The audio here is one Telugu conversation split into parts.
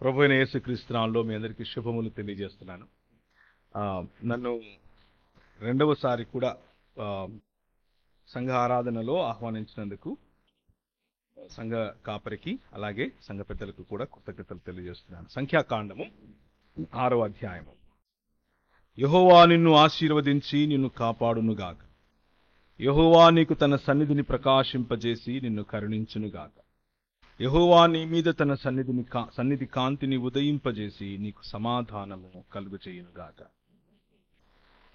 ప్రభు అయిన యేసుక్రీస్తు నామములో మీ అందరికీ శుభములు తెలియజేస్తున్నాను. నన్ను రెండవసారి కూడా సంఘ ఆరాధనలో ఆహ్వానించినందుకు సంఘ కాపరికి అలాగే సంఘ పెద్దలకు కూడా కృతజ్ఞతలు తెలియజేస్తున్నాను. సంఖ్యాకాండము 6వ అధ్యాయము. యెహోవా నిన్ను ఆశీర్వదించి నిన్ను కాపాడునుగాక. యెహోవా నీకు తన సన్నిధిని ప్రకాశింపజేసి నిన్ను కరుణించునుగాక. యెహోవా నీ మీద తన సన్నిధి కాంతిని ఉదయింపజేసి నీకు సమాధానము కలుగజేయునుగాక.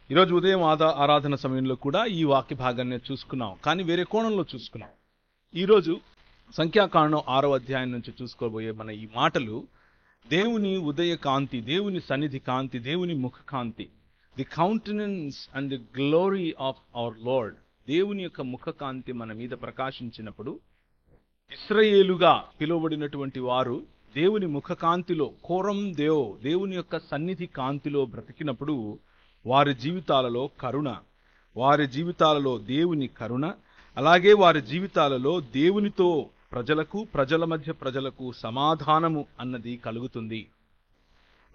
ఈరోజు ఉదయం ఆరాధన సమయంలో కూడా ఈ వాక్య భాగాన్ని చూసుకున్నాం, కానీ వేరే కోణంలో చూసుకున్నాం. ఈరోజు సంఖ్యాకాండం 6వ అధ్యాయం నుంచి చూసుకోబోయే మన ఈ మాటలు దేవుని ఉదయ కాంతి, దేవుని సన్నిధి కాంతి, దేవుని ముఖ కాంతి, the countenance and the glory of our lord, దేవుని యొక్క ముఖ కాంతి మన మీద ప్రకాశించినప్పుడు ఇశ్రాయేలుగా పిలువబడినటువంటి వారు దేవుని ముఖ కాంతిలో కోరం దేవుని యొక్క సన్నిధి కాంతిలో బ్రతికినప్పుడు వారి జీవితాలలో కరుణ, వారి జీవితాలలో దేవుని కరుణ, అలాగే వారి జీవితాలలో దేవునితో ప్రజలకు, ప్రజల మధ్య ప్రజలకు సమాధానము అన్నది కలుగుతుంది.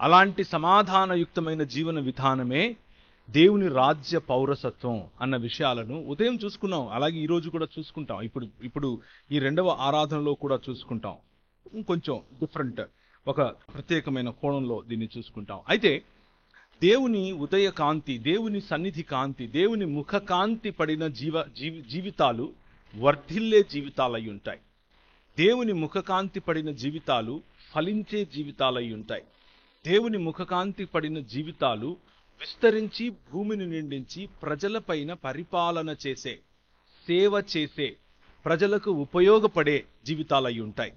అలాంటి సమాధానయుక్తమైన జీవన విధానమే దేవుని రాజ్య పౌరసత్వం అన్న విషయాలను ఉదయం చూసుకున్నాం. అలాగే ఈరోజు కూడా చూసుకుంటాం. ఇప్పుడు ఈ రెండవ ఆరాధనలో కూడా చూసుకుంటాం. కొంచెం డిఫరెంట్, ఒక ప్రత్యేకమైన కోణంలో దీన్ని చూసుకుంటాం. అయితే దేవుని ఉదయ కాంతి, దేవుని సన్నిధి కాంతి, దేవుని ముఖ కాంతి పడిన జీవితాలు వర్ధిల్లే జీవితాలై ఉంటాయి. దేవుని ముఖ కాంతి పడిన జీవితాలు ఫలించే జీవితాలై ఉంటాయి. దేవుని ముఖ కాంతి పడిన జీవితాలు విస్తరించి భూమిని నిండించి ప్రజలపైన పరిపాలన చేసే, సేవ చేసే, ప్రజలకు ఉపయోగపడే జీవితాలై ఉంటాయి.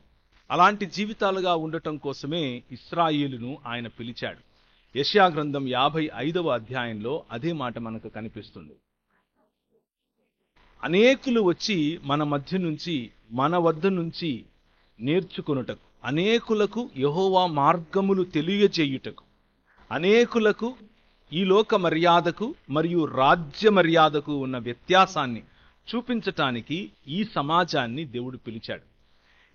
అలాంటి జీవితాలుగా ఉండటం కోసమే ఇశ్రాయేలును ఆయన పిలిచాడు. యెషయా గ్రంథం 55వ అధ్యాయంలో అదే మాట మనకు కనిపిస్తుంది. అనేకులు వచ్చి మన మధ్య నుంచి, మన వద్ద నుంచి నేర్చుకొనుటకు, అనేకులకు యెహోవా మార్గములు తెలియజేయుటకు, అనేకులకు ఈ లోక మర్యాదకు మరియు రాజ్య మర్యాదకు ఉన్న వ్యత్యాసాన్ని చూపించటానికి ఈ సమాజాన్ని దేవుడు పిలిచాడు.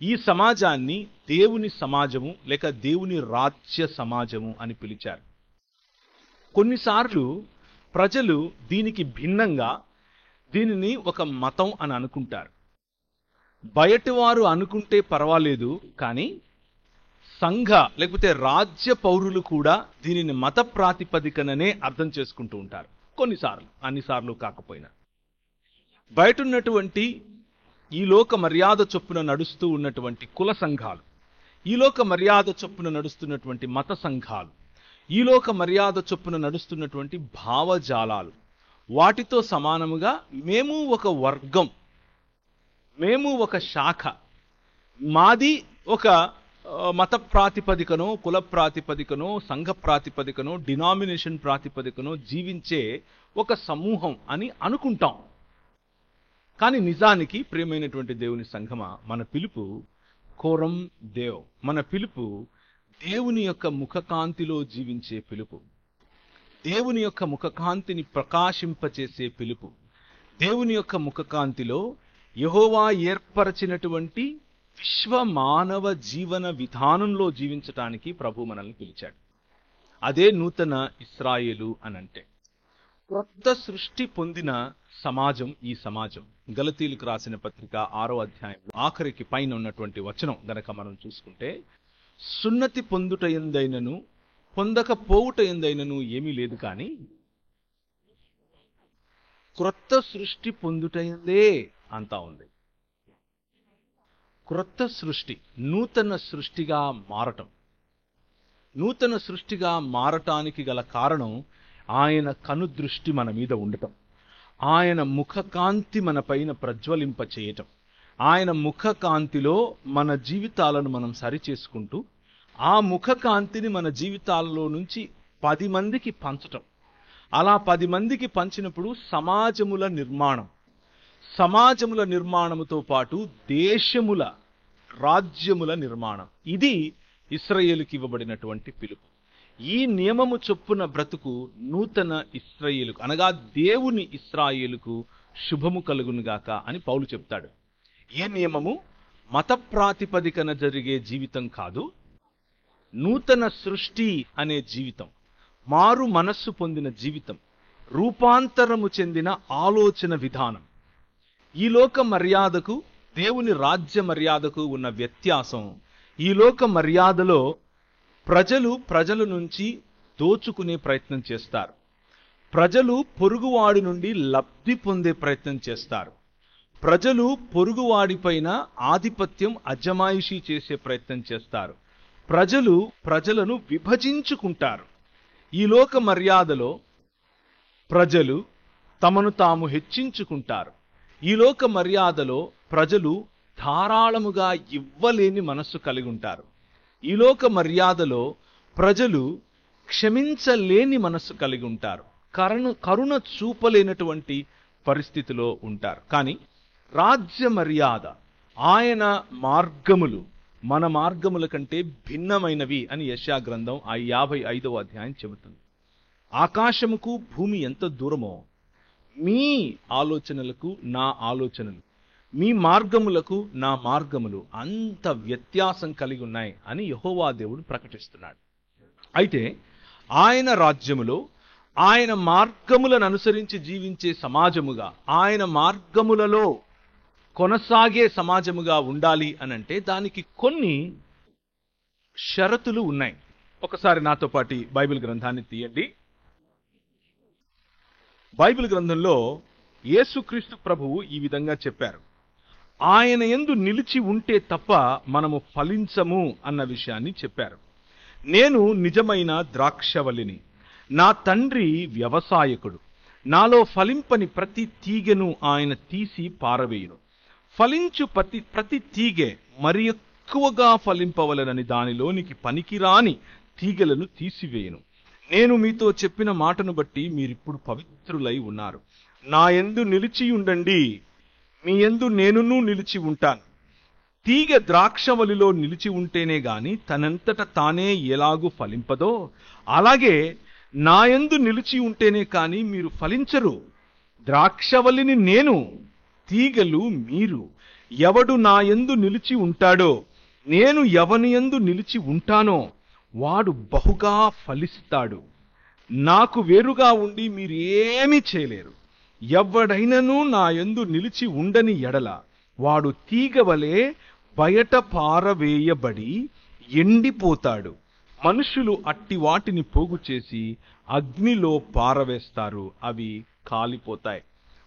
ఈ సమాజాన్ని దేవుని సమాజము లేక దేవుని రాజ్య సమాజము అని పిలిచారు. కొన్నిసార్లు ప్రజలు దీనికి భిన్నంగా దీనిని ఒక మతం అని అనుకుంటారు. బయటి వారు అనుకుంటే పర్వాలేదు, కానీ సంఘ లేకపోతే రాజ్య పౌరులు కూడా దీనిని మత ప్రాతిపదికననే అర్థం చేసుకుంటూ ఉంటారు. కొన్నిసార్లు, అన్నిసార్లు కాకపోయినా. బయట ఉన్నటువంటి ఈ లోక మర్యాద చొప్పున నడుస్తూ ఉన్నటువంటి కుల సంఘాలు, ఈ లోక మర్యాద చొప్పున నడుస్తున్నటువంటి మత సంఘాలు, ఈ లోక మర్యాద చొప్పున నడుస్తున్నటువంటి భావజాలాలు, వాటితో సమానముగా మేము ఒక వర్గం, మేము ఒక శాఖ, మాది ఒక మత ప్రాతిపదికనో, కుల ప్రాతిపదికనో, సంఘ ప్రాతిపదికనో, డినామినేషన్ ప్రాతిపదికనో జీవించే ఒక సమూహం అని అనుకుంటాం. కానీ నిజానికి ప్రియమైనటువంటి దేవుని సంఘమా, మన పిలుపు కోరం దేవ్, మన పిలుపు దేవుని యొక్క ముఖకాంతిలో జీవించే పిలుపు, దేవుని యొక్క ముఖకాంతిని ప్రకాశింపచేసే పిలుపు, దేవుని యొక్క ముఖకాంతిలో యెహోవా ఏర్పరచినటువంటి విశ్వ మానవ జీవన విధానంలో జీవించటానికి ప్రభు మనల్ని పిలిచాడు. అదే నూతన ఇశ్రాయేలు అనంటే. కొత్త సృష్టి పొందిన సమాజం ఈ సమాజం. గలతీయులకు రాసిన పత్రిక 6వ అధ్యాయం ఆఖరికి పైన ఉన్నటువంటి వచనం గనక మనం చూసుకుంటే, సున్నతి పొందుట ఎందైనను పొందకపోవుట ఎందైనను ఏమీ లేదు, కానీ క్రొత్త సృష్టి పొందుట ఎందే అంతా ఉంది. క్రొత్త సృష్టి, నూతన సృష్టిగా మారటం. నూతన సృష్టిగా మారటానికి గల కారణం ఆయన కనుదృష్టి మన మీద ఉండటం, ఆయన ముఖకాంతి మన పైన ప్రజ్వలింప చేయటం, ఆయన ముఖకాంతిలో మన జీవితాలను మనం సరిచేసుకుంటూ ఆ ముఖకాంతిని మన జీవితాలలో నుంచి 10 మందికి పంచటం. అలా 10 మందికి పంచినప్పుడు సమాజముల నిర్మాణముతో పాటు దేశముల, రాజ్యముల నిర్మాణం. ఇది ఇశ్రాయేలుకి ఇవ్వబడినటువంటి పిలుపు. ఈ నియమము చొప్పున బ్రతుకు నూతన ఇశ్రాయేలుకు, అనగా దేవుని ఇశ్రాయేలుకు శుభము కలుగునుగాక అని పౌలు చెప్తాడు. ఏ నియమము? మత ప్రాతిపదికన జరిగే జీవితం కాదు, నూతన సృష్టి అనే జీవితం, మారు మనస్సు పొందిన జీవితం, రూపాంతరము చెందిన ఆలోచన విధానం. ఈ లోక మర్యాదకు దేవుని రాజ్య మర్యాదకు ఉన్న వ్యత్యాసం, ఈ లోక మర్యాదలో ప్రజల నుంచి దోచుకునే ప్రయత్నం చేస్తారు. ప్రజలు పొరుగువాడి నుండి లబ్ధి పొందే ప్రయత్నం చేస్తారు. ప్రజలు పొరుగువాడిపైన ఆధిపత్యం, అజమాయిషీ చేసే ప్రయత్నం చేస్తారు. ప్రజలను విభజించుకుంటారు. ఈ లోక మర్యాదలో ప్రజలు తమను తాము హెచ్చించుకుంటారు. ఈ లోక మర్యాదలో ప్రజలు ధారాళముగా ఇవ్వలేని మనస్సు కలిగి ఉంటారు. ఈ లోక మర్యాదలో ప్రజలు క్షమించలేని మనస్సు కలిగి ఉంటారు. కరుణ చూపలేనటువంటి పరిస్థితిలో ఉంటారు. కానీ రాజ్య మర్యాద, ఆయన మార్గములు మన మార్గముల కంటే భిన్నమైనవి అని యెషయా గ్రంథం 55వ అధ్యాయం చెబుతుంది. ఆకాశముకు భూమి ఎంత దూరమో మీ ఆలోచనలకు నా ఆలోచనలు, మీ మార్గములకు నా మార్గములు అంత వ్యత్యాసం కలిగి ఉన్నాయి అని యెహోవా దేవుడు ప్రకటిస్తున్నాడు. అయితే ఆయన రాజ్యములో ఆయన మార్గములను అనుసరించి జీవించే సమాజముగా, ఆయన మార్గములలో కొనసాగే సమాజముగా ఉండాలి అనంటే దానికి కొన్ని షరతులు ఉన్నాయి. ఒకసారి నాతో పాటు బైబిల్ గ్రంథాన్ని తీయండి. బైబిల్ గ్రంథంలో యేసుక్రీస్తు ప్రభువు ఈ విధంగా చెప్పారు. ఆయన యందు నిలిచి ఉంటే తప్ప మనము ఫలించము అన్న విషయాన్ని చెప్పారు. నేను నిజమైన ద్రాక్షవల్లిని, నా తండ్రి వ్యవసాయకుడు. నాలో ఫలింపని ప్రతి తీగెను ఆయన తీసి పారవేయును. ఫలించు ప్రతి తీగె మరి ఎక్కువగా ఫలింపవలనని దానిలోనికి పనికిరాని తీగెలను తీసివేయును. నేను మీతో చెప్పిన మాటను బట్టి మీరిప్పుడు పవిత్రులై ఉన్నారు. నా యందు నిలిచి ఉండండి, మీ యందు నేనును నిలిచి ఉంటాను. తీగ ద్రాక్షవల్లిలో నిలిచి ఉంటేనే గాని తనంతట తానే ఎలాగూ ఫలింపదో, అలాగే నా యందు నిలిచి ఉంటేనే కాని మీరు ఫలించరు. ద్రాక్షవల్లిని నేను, తీగలు మీరు. ఎవడు నా యందు నిలిచి ఉంటాడో, నేను ఎవని యందు నిలిచి ఉంటానో వాడు బహుగా ఫలిస్తాడు. నాకు వేరుగా ఉండి మీరు ఏమీ చేయలేరు. ఎవడైనను నా యందు నిలిచి ఉండని ఎడల వాడు తీగవలే బయట పారవేయబడి ఎండిపోతాడు. మనుషులు అట్టి వాటిని పోగు చేసి అగ్నిలో పారవేస్తారు, అవి కాలిపోతాయి.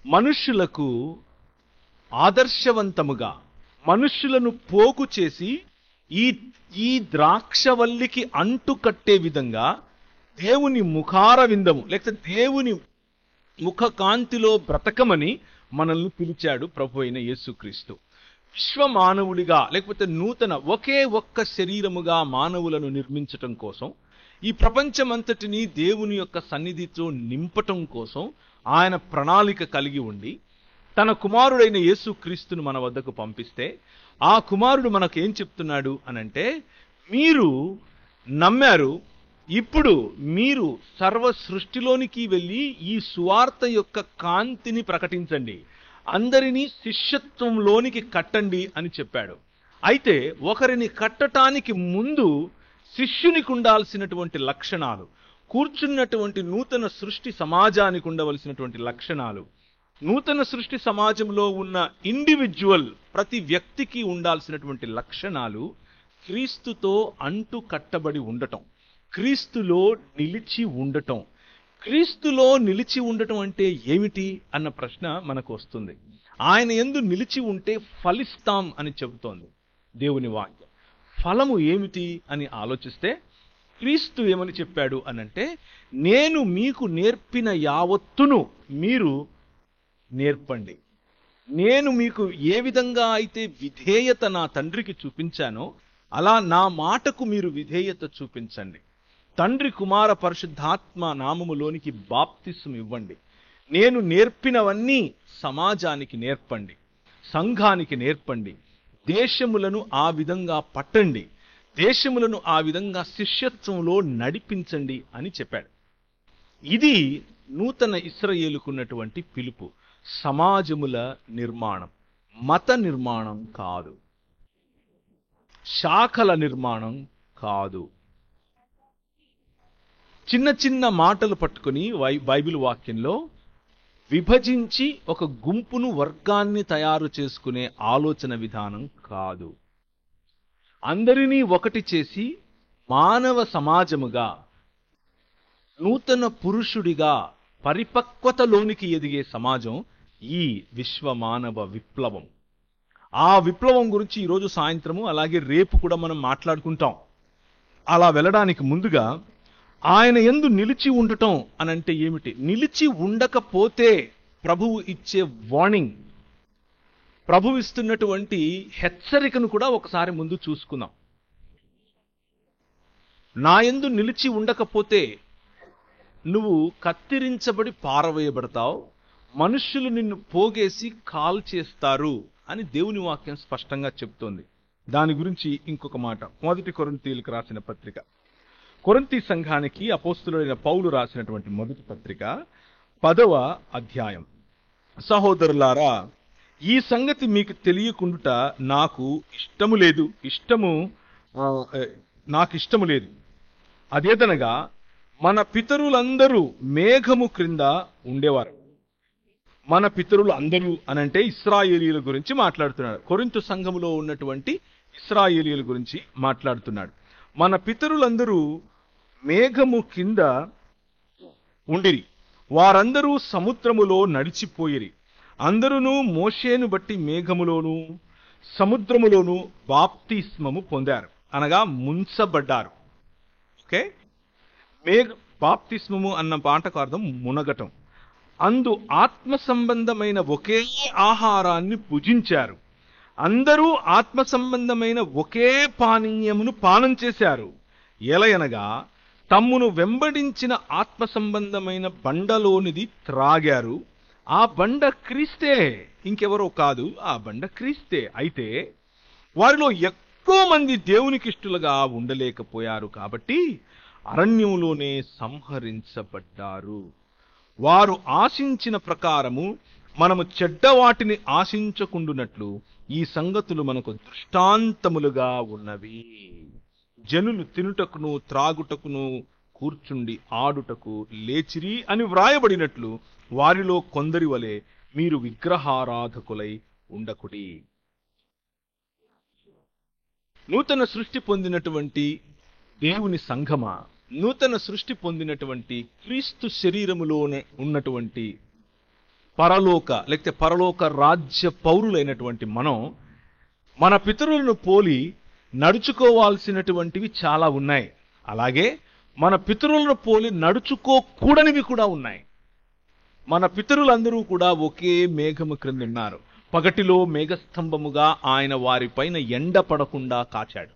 మనుషులకు ఆదర్శవంతముగా మనుషులను పోగు చేసి ఈ ద్రాక్షవల్లికి అంటు కట్టే విధంగా దేవుని ముఖారవిందము లేకపోతే దేవుని ముఖకాంతిలో బ్రతకమని మనల్ని పిలిచాడు ప్రభు అయిన యేసుక్రీస్తు. విశ్వ మానవుడిగా లేకపోతే నూతన ఒకే ఒక్క శరీరముగా మానవులను నిర్మించటం కోసం, ఈ ప్రపంచమంతటినీ దేవుని యొక్క సన్నిధితో నింపటం కోసం ఆయన ప్రణాళిక కలిగి ఉండి తన కుమారుడైన యేసుక్రీస్తును మన వద్దకు పంపిస్తే, ఆ కుమారుడు మనకు ఏం చెప్తున్నాడు అనంటే, మీరు నమ్మారు, ఇప్పుడు మీరు సర్వ సృష్టిలోనికి వెళ్ళి ఈ సువార్త యొక్క కాంతిని ప్రకటించండి, అందరినీ శిష్యత్వంలోనికి కట్టండి అని చెప్పాడు. అయితే ఒకరిని కట్టటానికి ముందు శిష్యునికి ఉండాల్సినటువంటి లక్షణాలు, కూర్చున్నటువంటి నూతన సృష్టి సమాజానికి ఉండవలసినటువంటి లక్షణాలు, నూతన సృష్టి సమాజంలో ఉన్న ఇండివిజువల్ ప్రతి వ్యక్తికి ఉండాల్సినటువంటి లక్షణాలు క్రీస్తుతో అంటు కట్టబడి ఉండటం, క్రీస్తులో నిలిచి ఉండటం. క్రీస్తులో నిలిచి ఉండటం అంటే ఏమిటి అన్న ప్రశ్న మనకు వస్తుంది. ఆయన యందు నిలిచి ఉంటే ఫలిస్తాం అని చెబుతోంది దేవుని వాక్యం. ఫలము ఏమిటి అని ఆలోచిస్తే క్రీస్తు ఏమని చెప్పాడు అనంటే, నేను మీకు నేర్పిన యావత్తును మీరు నేర్పండి. నేను మీకు ఏ విధంగా అయితే విధేయత నా తండ్రికి చూపించానో అలా నా మాటకు మీరు విధేయత చూపించండి. తండ్రి కుమార పరిశుద్ధాత్మ నామములోనికి బాప్తిస్ము ఇవ్వండి. నేను నేర్పినవన్నీ సమాజానికి నేర్పండి, సంఘానికి నేర్పండి. దేశములను ఆ విధంగా పట్టండి, దేశములను ఆ విధంగా శిష్యత్వంలో నడిపించండి అని చెప్పాడు. ఇది నూతన ఇశ్రాయేలుకున్నటువంటి పిలుపు. సమాజముల నిర్మాణం, మత నిర్మాణం కాదు, శాఖల నిర్మాణం కాదు, చిన్న చిన్న మాటలు పట్టుకొని బైబిల్ వాక్యంలో విభజించి ఒక గుంపును వర్గాన్ని తయారు చేసుకునే ఆలోచన విధానం కాదు. అందరినీ ఒకటి చేసి మానవ సమాజముగా, నూతన పురుషుడిగా పరిపక్వతలోనికి ఎదిగే సమాజం ఈ విశ్వ మానవ విప్లవం. ఆ విప్లవం గురించి ఈరోజు సాయంత్రము అలాగే రేపు కూడా మనం మాట్లాడుకుంటాం. అలా వెళ్ళడానికి ముందుగా ఆయన యందు నిలిచి ఉండటం అనంటే ఏమిటి? నిలిచి ఉండకపోతే ప్రభువు ఇచ్చే వార్నింగ్, ప్రభువు ఇస్తున్నటువంటి హెచ్చరికను కూడా ఒకసారి ముందు చూసుకుందాం. నా యందు నిలిచి ఉండకపోతే నువ్వు కత్తిరించబడి పారవేయబడతావు, మనుష్యులు నిన్ను పోగేసి కాల్ చేస్తారు అని దేవుని వాక్యం స్పష్టంగా చెప్తోంది. దాని గురించి ఇంకొక మాట, 1 కొరింథీయులకు రాసిన పత్రిక, కొరింథీ సంఘానికి అపోస్తలుడైన పౌలు రాసినటువంటి మొదటి పత్రిక 10వ అధ్యాయం. సహోదరులారా, ఈ సంగతి మీకు తెలియకుండుట నాకు ఇష్టము లేదు. అదేదనగా మన పితరులందరూ మేఘము క్రింద ఉండేవారు. మన పితరులు అందరూ అనంటే ఇశ్రాయేలీయుల గురించి మాట్లాడుతున్నాడు. కొరింథు సంఘములో ఉన్నటువంటి ఇశ్రాయేలీయుల గురించి మాట్లాడుతున్నాడు. మన పితరులందరూ మేఘము కింద ఉండిరి, వారందరూ సముద్రములో నడిచిపోయిరి. అందరూ మోషేను బట్టి మేఘములోను సముద్రములోను బాప్తిస్మము పొందారు, అనగా ముంచబడ్డారు. ఓకే, బాప్తిస్మము అన్న మాటకు అర్థం మునగటం. అందు ఆత్మ సంబంధమైన ఒకే ఆహారాన్ని భుజించారు. అందరూ ఆత్మ సంబంధమైన ఒకే పానీయమును పానం చేశారు. ఎలయనగా తమ్మును వెంబడించిన ఆత్మ సంబంధమైన బండలోనిది త్రాగారు. ఆ బండ క్రీస్తే, ఇంకెవరో కాదు, ఆ బండ క్రీస్తే. అయితే వారిలో ఎక్కువ మంది దేవునికిష్టులుగా ఉండలేకపోయారు కాబట్టి అరణ్యంలోనే సంహరించబడ్డారు. వారు ఆశించిన ప్రకారము మనము చెడ్డవాటిని ఆశించకుండునట్లు ఈ సంగతులు మనకు దృష్టాంతములుగా ఉన్నవి. జనులు తినుటకును త్రాగుటకును కూర్చుండి ఆడుటకు లేచిరి అని వ్రాయబడినట్లు వారిలో కొందరి వలె మీరు విగ్రహారాధకులై ఉండకుడి. నూతన సృష్టి పొందినటువంటి దేవుని సంఘమా, నూతన సృష్టి పొందినటువంటి క్రీస్తు శరీరములోనే ఉన్నటువంటి పరలోక రాజ్య పౌరులైనటువంటి మనం మన పితరులను పోలి నడుచుకోవాల్సినటువంటివి చాలా ఉన్నాయి. అలాగే మన పితరులను పోలి నడుచుకోకూడనివి కూడా ఉన్నాయి. మన పితరులందరూ కూడా ఒకే మేఘము క్రింద ఉన్నారు. పగటిలో మేఘస్తంభముగా ఆయన వారిపైన ఎండ పడకుండా కాచాడు.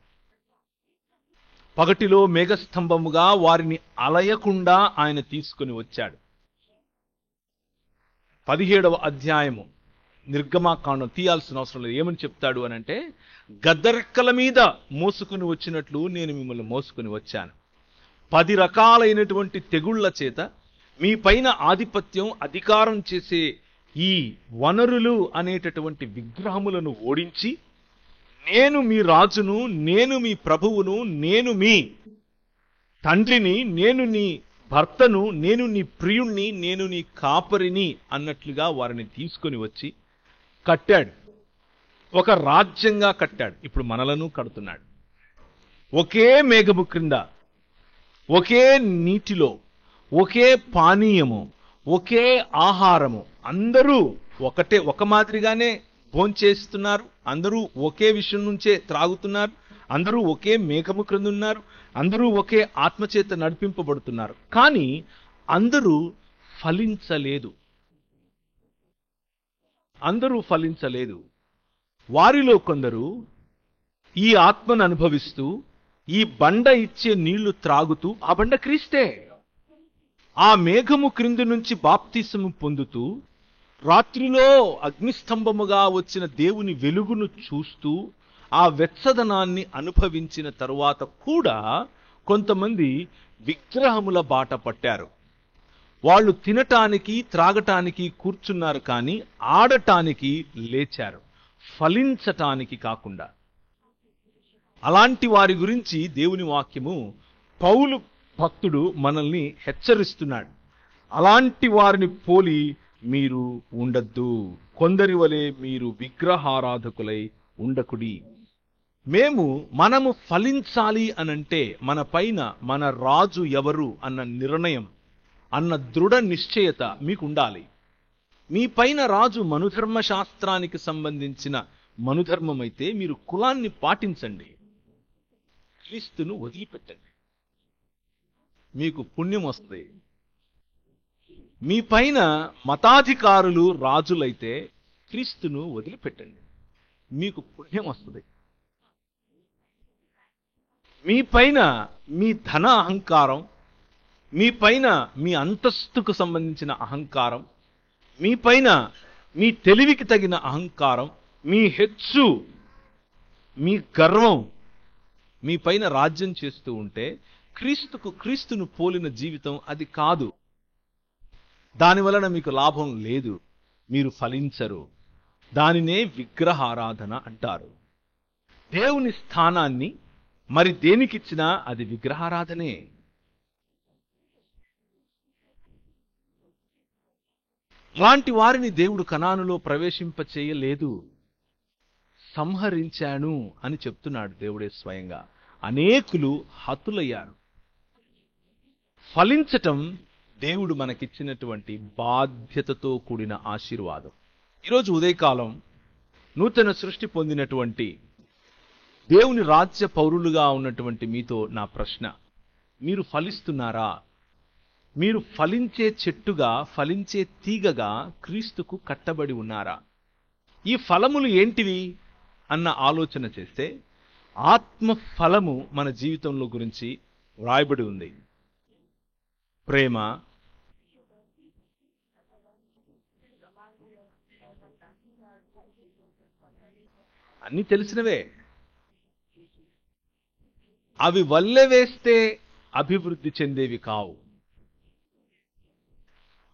పగటిలో మేఘస్తంభముగా వారిని అలయకుండా ఆయన తీసుకుని వచ్చాడు. 17వ అధ్యాయము నిర్గమాకాండం తీయాల్సిన అవసరం లేదు. ఏమని చెప్తాడు అనంటే, గద్దరెక్కల మీద మోసుకుని వచ్చినట్లు నేను మిమ్మల్ని మోసుకుని వచ్చాను. 10 రకాలైనటువంటి తెగుళ్ల చేత మీ పైన ఆధిపత్యం అధికారం చేసే ఈ వనరులు అనేటటువంటి విగ్రహములను ఓడించి, నేను మీ రాజును, నేను మీ ప్రభువును, నేను మీ తండ్రిని, నేను నీ భర్తను, నేను నీ ప్రియుణ్ణి, నేను నీ కాపరిని అన్నట్లుగా వారిని తీసుకొని వచ్చి కట్టాడు. ఒక రాజ్యంగా కట్టాడు. ఇప్పుడు మనలను కడుతున్నాడు. ఒకే మేఘము క్రింద, ఒకే నీటిలో, ఒకే పానీయము, ఒకే ఆహారము, అందరూ ఒక మాదిరిగానే భోంచేస్తున్నారు. అందరూ ఒకే విషయం నుంచే త్రాగుతున్నారు. అందరూ ఒకే మేఘము క్రింద ఉన్నారు. అందరూ ఒకే ఆత్మచేత నడిపింపబడుతున్నారు. కానీ అందరూ ఫలించలేదు. వారిలో కొందరు ఈ ఆత్మను అనుభవిస్తూ, ఈ బండ ఇచ్చే నీళ్లు త్రాగుతూ, ఆ బండ క్రీస్తే, ఆ మేఘము క్రింది నుంచి బాప్తిసము పొందుతూ, రాత్రిలో అగ్నిస్తంభముగా వచ్చిన దేవుని వెలుగును చూస్తూ ఆ వెచ్చదనాన్ని అనుభవించిన తరువాత కూడా కొంతమంది విగ్రహముల బాట పట్టారు. వాళ్ళు తినటానికి త్రాగటానికి కూర్చున్నారు, కానీ ఆడటానికి లేచారు, ఫలించటానికి కాకుండా. అలాంటి వారి గురించి దేవుని వాక్యము పౌలు భక్తుడు మనల్ని హెచ్చరిస్తున్నాడు. అలాంటి వారిని పోలి మీరు ఉండద్దు, కొందరి వలె మీరు విగ్రహారాధకులై ఉండకుడి. మనము ఫలించాలి అనంటే మన పైన మన రాజు ఎవరు అన్న నిర్ణయం, అన్న దృఢ నిశ్చయత మీకు ఉండాలి. మీ పైన రాజు మనుధర్మ శాస్త్రానికి సంబంధించిన మనుధర్మం అయితే మీరు కులాన్ని పాటించండి, క్రీస్తును వదిలిపెట్టండి, మీకు పుణ్యం వస్తుంది. మీ పైన మతాధికారులు రాజులైతే క్రీస్తును వదిలిపెట్టండి, మీకు పుణ్యం వస్తుంది. మీ పైన మీ ధన అహంకారం, మీ పైన మీ అంతస్తుకు సంబంధించిన అహంకారం, మీ పైన మీ తెలివికి తగిన అహంకారం, మీ హెచ్చు, మీ గర్వం మీ పైన రాజ్యం చేస్తూ ఉంటే క్రీస్తును పోలిన జీవితం అది కాదు. దానివలన మీకు లాభం లేదు, మీరు ఫలించరు. దానినే విగ్రహారాధన అంటారు. దేవుని స్థానాన్ని మరి దేనికిచ్చినా అది విగ్రహారాధనే. అలాంటి వారిని దేవుడు కనానులో ప్రవేశింపచేయలేదు, సంహరించాను అని చెప్తున్నాడు దేవుడే స్వయంగా. అనేకులు హతులయ్యారు. ఫలించటం దేవుడు మనకిచ్చినటువంటి బాధ్యతతో కూడిన ఆశీర్వాదం. ఈరోజు ఉదయకాలం నూతన సృష్టి పొందినటువంటి దేవుని రాజ్య పౌరులుగా ఉన్నటువంటి మీతో నా ప్రశ్న, మీరు ఫలిస్తున్నారా? మీరు ఫలించే చెట్టుగా, ఫలించే తీగగా క్రీస్తుకు కట్టబడి ఉన్నారా? ఈ ఫలములు ఏంటివి అన్న ఆలోచన చేస్తే ఆత్మ ఫలము మన జీవితంలో గురించి వ్రాయబడి ఉంది. ప్రేమ, అన్ని తెలిసినవే. అవి వల్లె వేస్తే అభివృద్ధి చెందేవి కావు,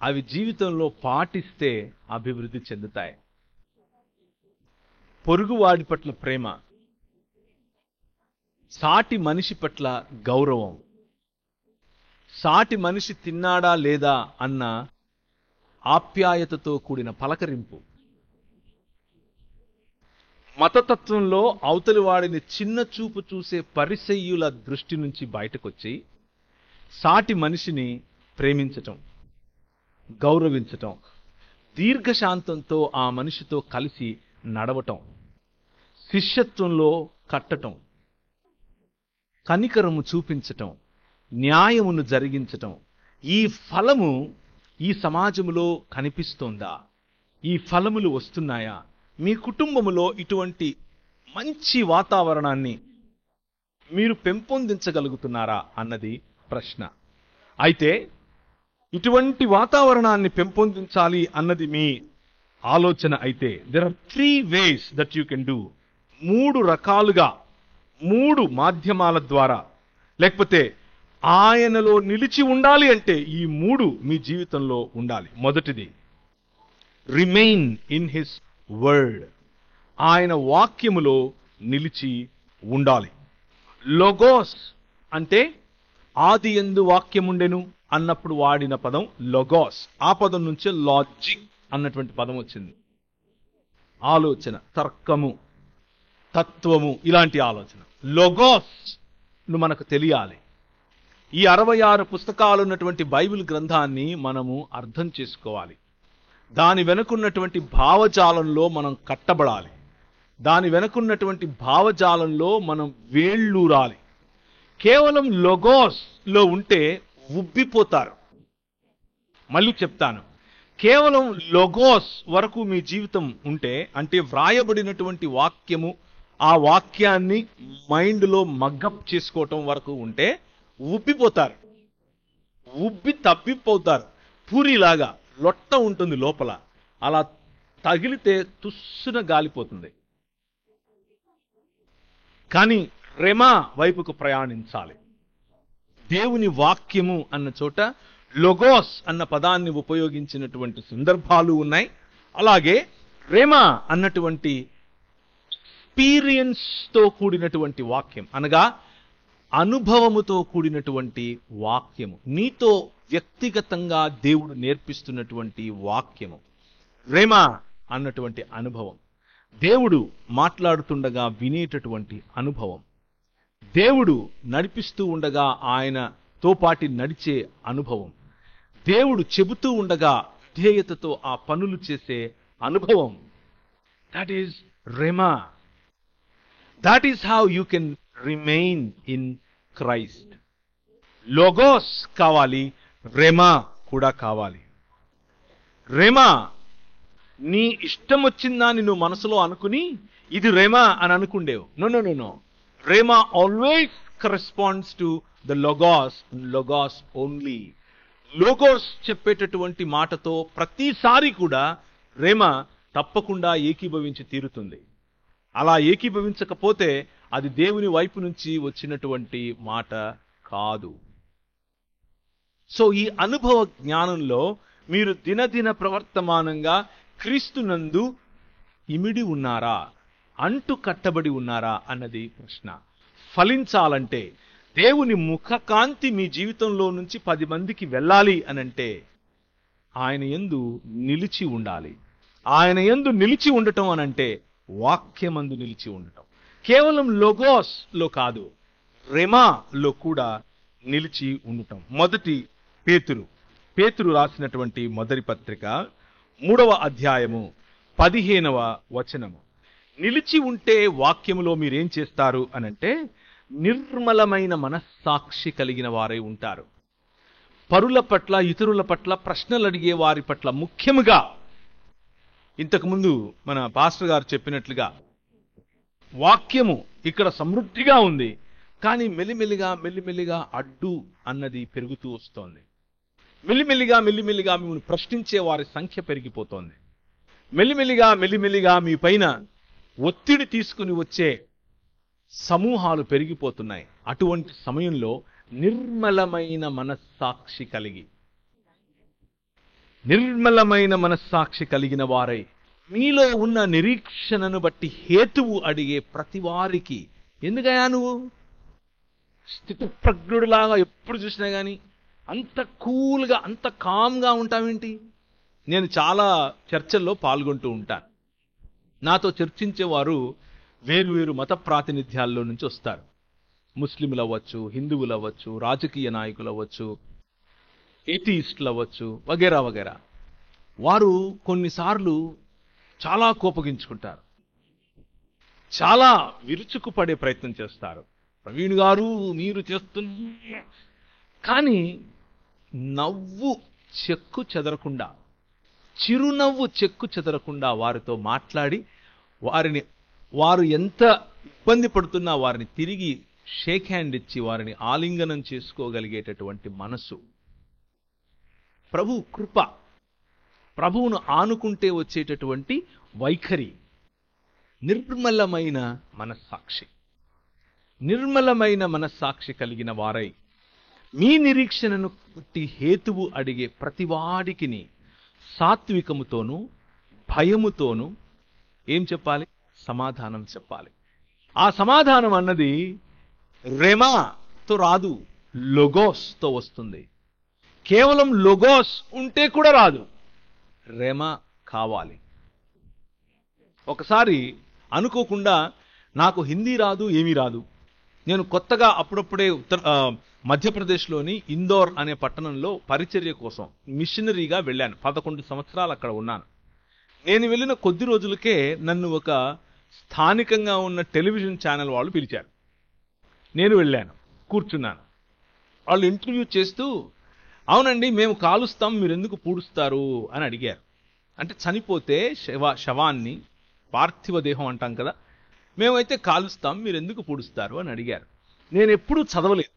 అవి జీవితంలో పాటిస్తే అభివృద్ధి చెందుతాయి. పొరుగువాడి పట్ల ప్రేమ, సాటి మనిషి పట్ల గౌరవం, సాటి మనిషి తిన్నాడా లేదా అన్న ఆప్యాయతతో కూడిన పలకరింపు, మతతత్వంలో అవతలి వాడిని చిన్న చూపు చూసే పరిసయ్యుల దృష్టి నుంచి బయటకొచ్చి సాటి మనిషిని ప్రేమించటం, గౌరవించటం, దీర్ఘశాంతంతో ఆ మనిషితో కలిసి నడవటం, శిష్యత్వంలో కట్టటం, కనికరము చూపించటం, న్యాయమును జరిగించటం. ఈ ఫలము ఈ సమాజములో కనిపిస్తోందా? ఈ ఫలములు వస్తున్నాయా? మీ కుటుంబములో ఇటువంటి మంచి వాతావరణాన్ని మీరు పెంపొందించగలుగుతున్నారా అన్నది ప్రశ్న. అయితే ఇటువంటి వాతావరణాన్ని పెంపొందించాలి అన్నది మీ ఆలోచన అయితే there are 3 ways that you can do. 3 రకాలుగా, 3 మాధ్యమాల ద్వారా, లేకపోతే ఆయనలో నిలిచి ఉండాలి అంటే ఈ 3 మీ జీవితంలో ఉండాలి. మొదటిది, రిమైన్ ఇన్ హిస్ వర్డ్. ఆయన వాక్యములో నిలిచి ఉండాలి. లోగోస్ అంటే ఆది యందు వాక్యముండెను అన్నప్పుడు వాడిన పదం లోగోస్. ఆ పదం నుంచే లాజిక్ అన్నటువంటి పదం వచ్చింది. ఆలోచన, తర్కము, తత్వము, ఇలాంటి ఆలోచన. లోగోస్ ను మనకు తెలియాలి. ఈ 66 పుస్తకాలు ఉన్నటువంటి బైబిల్ గ్రంథాన్ని మనము అర్థం చేసుకోవాలి. దాని వెనుకున్నటువంటి భావజాలంలో మనం కట్టబడాలి. దాని వెనుకున్నటువంటి భావజాలంలో మనం వేళ్ళూరాలి. కేవలం లోగోస్ లో ఉంటే ఉబ్బిపోతారు. మళ్ళీ చెప్తాను, కేవలం లోగోస్ వరకు మీ జీవితం ఉంటే, అంటే వ్రాయబడినటువంటి వాక్యము, ఆ వాక్యాన్ని మైండ్లో మగ్గప్ చేసుకోవటం వరకు ఉంటే ఉబ్బిపోతారు, ఉబ్బి తప్పిపోతారు. పూరిలాగా లొట్ట ఉంటుంది లోపల, అలా తగిలితే తుస్సున గాలిపోతుంది. కానీ రెమా వైపుకు ప్రయాణించాలి. దేవుని వాక్యము అన్న చోట లోగోస్ అన్న పదాన్ని ఉపయోగించినటువంటి సందర్భాలు ఉన్నాయి. అలాగే రెమా అన్నటువంటి ఎక్స్పీరియన్స్ తో కూడినటువంటి వాక్యం, అనగా అనుభవముతో కూడినటువంటి వాక్యము, నీతో వ్యక్తిగతంగా దేవుడు నేర్పిస్తున్నటువంటి వాక్యము. రేమా అన్నటువంటి అనుభవం, దేవుడు మాట్లాడుతుండగా వినేటటువంటి అనుభవం, దేవుడు నడిపిస్తూ ఉండగా ఆయనతో పాటి నడిచే అనుభవం, దేవుడు చెబుతూ ఉండగా ధ్యేయతతో ఆ పనులు చేసే అనుభవం. That is rhema. That is how you can remain in Christ. Logos కావాలి, రెమా కూడా కావాలి. రెమా నీ ఇష్టం వచ్చిందాన్ని నువ్వు మనసులో అనుకుని ఇది రెమా అని అనుకుండేవు. No no no no. Rhema always corresponds to the logos, logos only. Logos చెప్పేటటువంటి మాటతో ప్రతిసారి కూడా రెమా తప్పకుండా ఏకీభవించి తీరుతుంది. అలా ఏకీభవించకపోతే అది దేవుని వైపు నుంచి వచ్చినటువంటి మాట కాదు. సో ఈ అనుభవ జ్ఞానంలో మీరు దినదిన ప్రవర్తమానంగా క్రీస్తునందు ఇమిడి ఉన్నారా, అంటు కట్టబడి ఉన్నారా అన్నది ప్రశ్న. ఫలించాలంటే, దేవుని ముఖకాంతి మీ జీవితంలో నుంచి 10 మందికి వెళ్ళాలి అనంటే ఆయన యందు నిలిచి ఉండాలి. ఆయన యందు నిలిచి ఉండటం అనంటే వాక్యమందు నిలిచి ఉండటం. కేవలం లోగోస్ లో కాదు, రెమాలో కూడా నిలిచి ఉండటం. మొదటి పేతురు రాసినటువంటి మొదటి పత్రిక 3వ అధ్యాయము 15వ వచనము. నిలిచి ఉంటే వాక్యములో మీరేం చేస్తారు అనంటే నిర్మలమైన మనస్సాక్షి కలిగిన వారై ఉంటారు. పరుల పట్ల, ఇతరుల పట్ల ప్రశ్నలు అడిగే వారి పట్ల, ముఖ్యముగా ఇంతకుముందు మన పాస్టర్ గారు చెప్పినట్లుగా వాక్యము ఇక్కడ సమృద్ధిగా ఉంది, కానీ మెల్లిమెల్లిగా అడ్డు అన్నది పెరుగుతూ వస్తోంది. మెల్లిమెల్లిగా మిమ్మల్ని ప్రశ్నించే వారి సంఖ్య పెరిగిపోతోంది. మెల్లిమెల్లిగా మీ పైన ఒత్తిడి తీసుకుని వచ్చే సమూహాలు పెరిగిపోతున్నాయి. అటువంటి సమయంలో నిర్మలమైన మనస్సాక్షి కలిగిన వారై మీలో ఉన్న నిరీక్షణను బట్టి హేతువు అడిగే ప్రతి వారికి, ఎందుకయ్యా నువ్వు స్థితప్రజ్ఞుడిలాగా ఎప్పుడు చూసినా గానీ అంత కూల్గా, అంత కామ్గా ఉంటావేంటి? నేను చాలా చర్చల్లో పాల్గొంటూ ఉంటాను. నాతో చర్చించేవారు వేరు మత ప్రాతినిధ్యాల్లో నుంచి వస్తారు. ముస్లింలు అవ్వచ్చు, హిందువులు అవ్వచ్చు, రాజకీయ నాయకులు అవ్వచ్చు, ఏథీయిస్టులు అవ్వచ్చు, వగేరా. వారు కొన్నిసార్లు చాలా కోపగించుకుంటారు, చాలా విరుచుకుపడే ప్రయత్నం చేస్తారు. ప్రవీణ్ గారు మీరు చేస్తున్న, కానీ చిరునవ్వు చెక్కు చెదరకుండా వారితో మాట్లాడి వారు ఎంత ఇబ్బంది పడుతున్నా వారిని తిరిగి షేక్ హ్యాండ్ ఇచ్చి వారిని ఆలింగనం చేసుకోగలిగేటటువంటి మనసు, ప్రభు కృప, ప్రభువును ఆనుకుంటే వచ్చేటటువంటి వైఖరి, నిర్మలమైన మనస్సాక్షి కలిగిన వారై మీ నిరీక్షణను బట్టి హేతువు అడిగే ప్రతివాడికిని సాత్వికముతోనూ భయముతోనూ ఏం చెప్పాలి? సమాధానం చెప్పాలి. ఆ సమాధానం అన్నది రెమాతో రాదు, లోగోస్తో వస్తుంది. కేవలం లోగోస్ ఉంటే కూడా రాదు, రెమా కావాలి. ఒకసారి అనుకోకుండా నాకు హిందీ రాదు, ఏమీ రాదు. నేను కొత్తగా అప్పుడప్పుడే మధ్యప్రదేశ్లోని ఇందోర్ అనే పట్టణంలో పరిచర్య కోసం మిషనరీగా వెళ్ళాను. 11 సంవత్సరాలు అక్కడ ఉన్నాను. నేను వెళ్ళిన కొద్ది రోజులకే నన్ను ఒక స్థానికంగా ఉన్న టెలివిజన్ ఛానల్ వాళ్ళు పిలిచారు. నేను వెళ్ళాను, కూర్చున్నాను. వాళ్ళు ఇంటర్వ్యూ చేస్తూ, అవునండి మేము కాలుస్తాం, మీరు ఎందుకు పూడుస్తారు అని అడిగారు. అంటే చనిపోతే శవాన్ని, పార్థివ దేహం అంటాం కదా, మేమైతే కాలుస్తాం, మీరు ఎందుకు పూడుస్తారు అని అడిగారు. నేను ఎప్పుడూ చదవలేదు,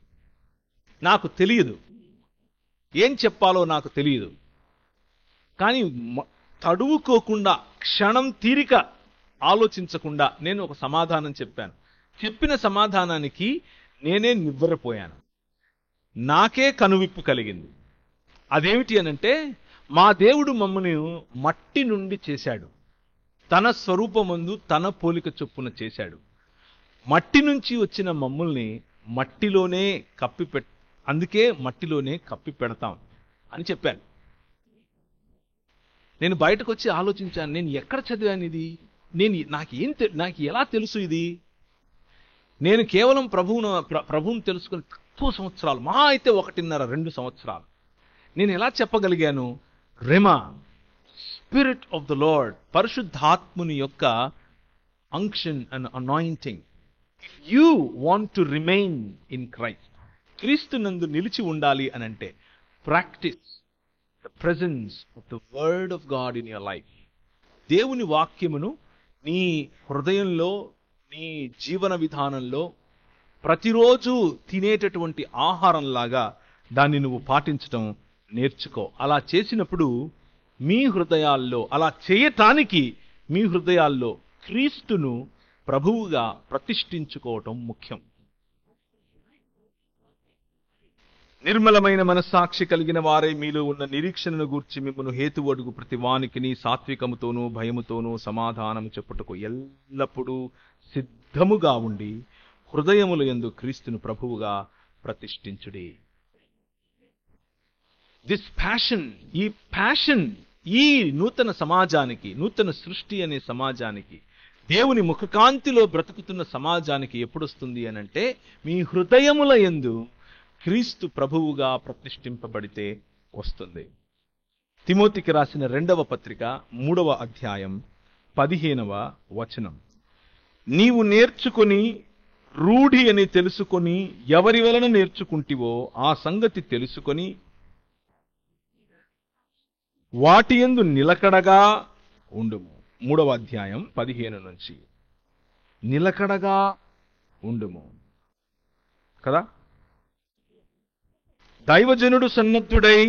నాకు తెలియదు, ఏం చెప్పాలో నాకు తెలియదు. కానీ తడువుకోకుండా, క్షణం తీరిక ఆలోచించకుండా నేను ఒక సమాధానం చెప్పాను. చెప్పిన సమాధానానికి నేనే నివ్వెరపోయాను. నాకే కనువిప్పు కలిగింది. అదేమిటి అనంటే, మా దేవుడు మమ్మల్ని మట్టి నుండి చేశాడు, తన స్వరూపమందు తన పోలిక చొప్పున చేశాడు. మట్టి నుంచి వచ్చిన మమ్మల్ని మట్టిలోనే అందుకే మట్టిలోనే కప్పి పెడతాం అని చెప్పాను. నేను బయటకు వచ్చి ఆలోచించాను, నేను ఎక్కడ చదివాను ఇది, నాకు ఎలా తెలుసు ఇది? నేను కేవలం ప్రభువును తెలుసుకుని తక్కువ సంవత్సరాలు, మహా అయితే 1.5-2 సంవత్సరాలు. నేను ఎలా చెప్పగలిగాను? Rhema, spirit of the lord, పరిశుద్ధాత్ముని యొక్క unction and anointing. If you want to remain in Christ, క్రీస్తు నందు నిలిచి ఉండాలి అని అంటే, practice the presence of the word of God in your life. దేవుని వాక్యమును నీ హృదయంలో, నీ జీవన విధానంలో ప్రతిరోజు తినేటటువంటి ఆహారంలాగా దాన్ని నువ్వు పాటించటం నేర్చుకో. అలా చేసినప్పుడు అలా చేయటానికి మీ హృదయాల్లో క్రీస్తును ప్రభువుగా ప్రతిష్ఠించుకోవటం ముఖ్యం. నిర్మలమైన మనస్సాక్షి కలిగిన వారే మీలో ఉన్న నిరీక్షణను గూర్చి మిమ్మల్ని హేతువడుగు ప్రతి వానికిని సాత్వికముతోనూ భయముతోనూ సమాధానము చెప్పుటకు ఎల్లప్పుడూ సిద్ధముగా ఉండి హృదయముల యందు క్రీస్తును ప్రభువుగా ప్రతిష్ఠించుడి. దిస్ ప్యాషన్ ఈ నూతన సమాజానికి, నూతన సృష్టి అనే సమాజానికి, దేవుని ముఖకాంతిలో బ్రతుకుతున్న సమాజానికి ఎప్పుడొస్తుంది అనంటే, మీ హృదయముల యందు క్రీస్తు ప్రభువుగా ప్రతిష్ఠింపబడితే వస్తుంది. తిమోతికి రాసిన 2వ పత్రిక 3వ అధ్యాయం 15వ వచనం. నీవు నేర్చుకొని రూఢి అని తెలుసుకొని ఎవరి వలన నేర్చుకుంటివో ఆ సంగతి తెలుసుకొని వాటి యందు నిలకడగా ఉండుము. 3వ అధ్యాయం 15 నుంచి. నిలకడగా ఉండుము కదా. దైవజనుడు సన్నద్ధుడై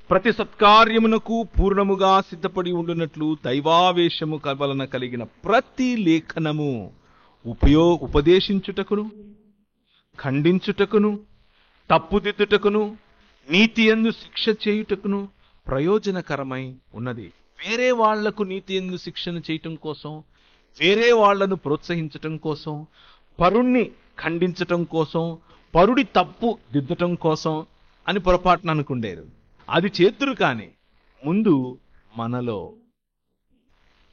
ప్రతి సత్కార్యమునకు పూర్ణముగా సిద్ధపడి ఉండునట్లు దైవావేశము వలన కలిగిన ప్రతి లేఖనము ఉపదేశించుటకును, ఖండించుటకును, తప్పుదిద్దుటకును, నీతియందు శిక్ష చేయుటకును ప్రయోజనకరమై ఉన్నది. వేరే వాళ్లకు నీతియందు శిక్షణ చేయటం కోసం, వేరే వాళ్లను ప్రోత్సహించటం కోసం, పరుణ్ణి ఖండించటం కోసం, పరుడి తప్పు దిద్దటం కోసం అని పొరపాటున అనుకుండేరు. అది చేతురు. కానీ ముందు మనలో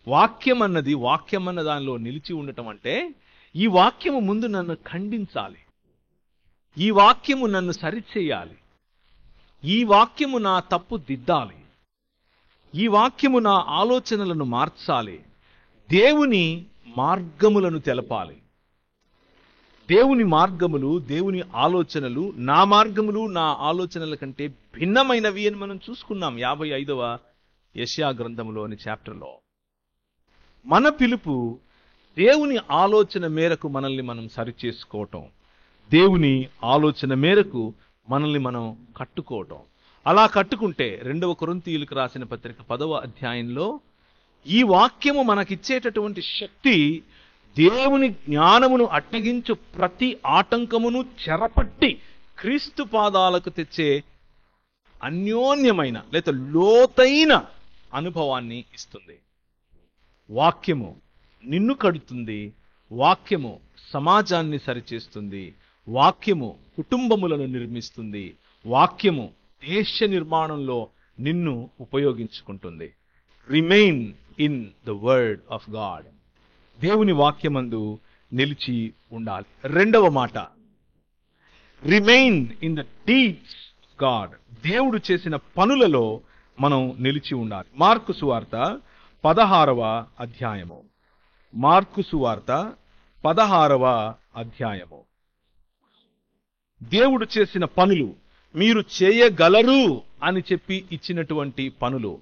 వాక్యం అన్న దానిలో నిలిచి ఉండటం అంటే, ఈ వాక్యము ముందు నన్ను ఖండించాలి, ఈ వాక్యము నన్ను సరిచేయాలి, ఈ వాక్యము నా తప్పు దిద్దాలి, ఈ వాక్యము నా ఆలోచనలను మార్చాలి, దేవుని మార్గములను తెలపాలి. దేవుని మార్గములు, దేవుని ఆలోచనలు నా మార్గములు, నా ఆలోచనల కంటే భిన్నమైనవి అని మనం చూసుకున్నాం 55వ యెషయా గ్రంథములోని చాప్టర్లో. మన పిలుపు దేవుని ఆలోచన మేరకు మనల్ని మనం సరిచేసుకోవటం, దేవుని ఆలోచన మేరకు మనల్ని మనం కట్టుకోవటం. అలా కట్టుకుంటే 2వ కొరింథీయులకు రాసిన పత్రిక 10వ అధ్యాయంలో ఈ వాక్యము మనకిచ్చేటటువంటి శక్తి దేవుని జ్ఞానమును అడ్డగించు ప్రతి ఆటంకమును చెరపట్టి క్రీస్తు పాదాలకు తెచ్చే అన్యోన్యమైన లేదా లోతైన అనుభవాన్ని ఇస్తుంది. వాక్యము నిన్ను కడుతుంది, వాక్యము సమాజాన్ని సరిచేస్తుంది, వాక్యము కుటుంబములను నిర్మిస్తుంది, వాక్యము దేశ నిర్మాణంలో నిన్ను ఉపయోగించుకుంటుంది. Remain in the word of God. దేవుని వాక్యమందు నిలిచి ఉండాలి. 2వ మాట, remain in the deeds of God. దేవుడు చేసిన పనులలో మనం నిలిచి ఉండాలి. మార్కు సువార్త 16వ అధ్యాయము. మార్కు సువార్త 16వ అధ్యాయము. దేవుడు చేసిన పనులు, మీరు చేయగలరు అని చెప్పి ఇచ్చినటువంటి పనులు,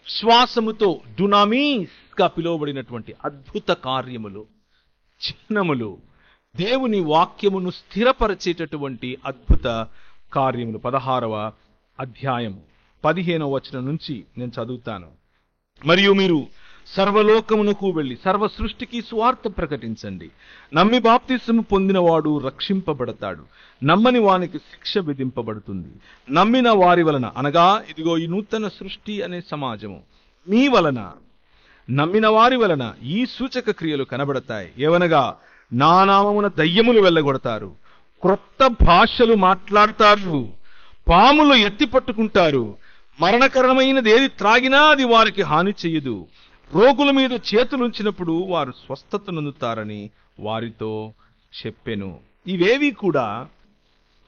విశ్వాసముతో డునామీస్ గా పిలువబడినటువంటి అద్భుత కార్యములు, చిహ్నములు, దేవుని వాక్యమును స్థిరపరిచేటటువంటి అద్భుత కార్యములు. 16వ అధ్యాయము 15వ వచనం నుంచి నేను చదువుతాను. మరియు మీరు సర్వలోకమునకు వెళ్ళి సర్వ సృష్టికి సువార్త ప్రకటించండి. నమ్మి బాప్తిస్మము పొందినవాడు రక్షింపబడతాడు, నమ్మని వానికి శిక్ష విధింపబడుతుంది. నమ్మిన వారి వలన, అనగా ఇదిగో ఈ నూతన సృష్టి అనే సమాజము మీ వలన, నమ్మిన వారి వలన ఈ సూచక క్రియలు కనబడతాయి. ఏవనగా నా నామమున దయ్యములు వెళ్ళగొడతారు, క్రొత్త భాషలు మాట్లాడతారు, పాములు ఎత్తి పట్టుకుంటారు, మరణకరమైనది ఏది త్రాగినా అది వారికి హాని చెయ్యదు, రోగుల మీద చేతులుంచినప్పుడు వారు స్వస్థత నొందుతారని వారితో చెప్పెను. ఇవేవి కూడా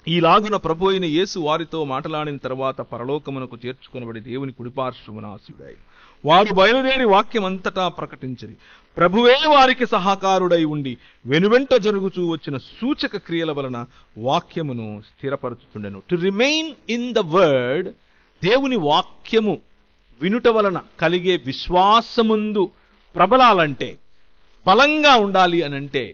ఈలాగున ప్రభు అయిన యేసు వారితో మాట్లాడిన తర్వాత పరలోకమునకు చేర్చుకొనబడి దేవుని కుడిపార్శ్వమున ఆసీనుడై వారు బయలుదేరి వాక్యం అంతటా ప్రకటించిరి. ప్రభువే వారికి సహకారుడై ఉండి వెనువెంట జరుగుతూ వచ్చిన సూచక క్రియల వలన వాక్యమును స్థిరపరచుతుండెను. To remain in the word, దేవుని వాక్యము వినుట వలన కలిగే విశ్వాసముందు ప్రబలాలంటే, బలంగా ఉండాలి అనంటే,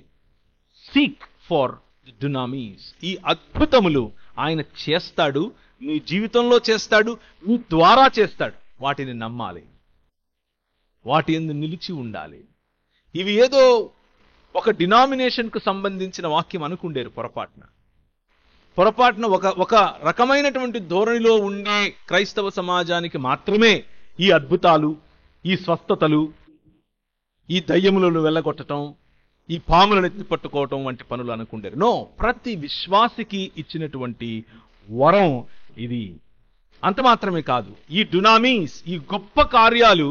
సీక్ ఫర్ డునామీస్. ఈ అద్భుతములు ఆయన చేస్తాడు, మీ జీవితంలో చేస్తాడు, మీ ద్వారా చేస్తాడు. వాటిని నమ్మాలి, వాటి యందు నిలిచి ఉండాలి. ఇవి ఏదో ఒక డినామినేషన్కు సంబంధించిన వాక్యం అనుకుండేరు పొరపాటున ఒక రకమైనటువంటి ధోరణిలో ఉండే క్రైస్తవ సమాజానికి మాత్రమే ఈ అద్భుతాలు, ఈ స్వస్థతలు, ఈ దయ్యములను వెళ్ళగొట్టడం, ఈ పాములను ఎత్తి పట్టుకోవటం వంటి పనులు అనుకుంటారు. నో, ప్రతి విశ్వాసికి ఇచ్చినటువంటి వరం ఇది. అంత మాత్రమే కాదు, ఈ డునామీస్, ఈ గొప్ప కార్యాలు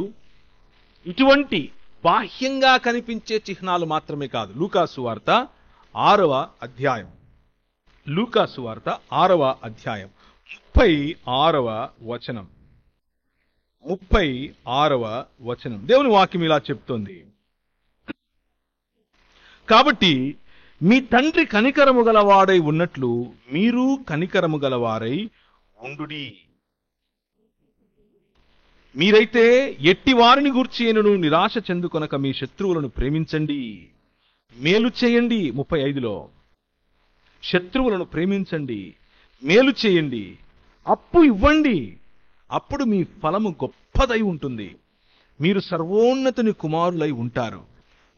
ఇటువంటి బాహ్యంగా కనిపించే చిహ్నాలు మాత్రమే కాదు. లూకాసు వార్త 6వ అధ్యాయం 36వ వచనం 36వ వచనం దేవుని వాక్యం ఇలా చెప్తోంది. కాబట్టి మీ తండ్రి కనికరము గలవాడై ఉన్నట్లు మీరు కనికరము గలవారై ఉండుడి. మీరైతే ఎట్టి వారిని గూర్చినను నిరాశ చెందుకొనక మీ శత్రువులను ప్రేమించండి, మేలు చేయండి. 35లో శత్రువులను ప్రేమించండి, మేలు చేయండి, అప్పు ఇవ్వండి, అప్పుడు మీ ఫలము గొప్పదై ఉంటుంది, మీరు సర్వోన్నతుని కుమారులై ఉంటారు.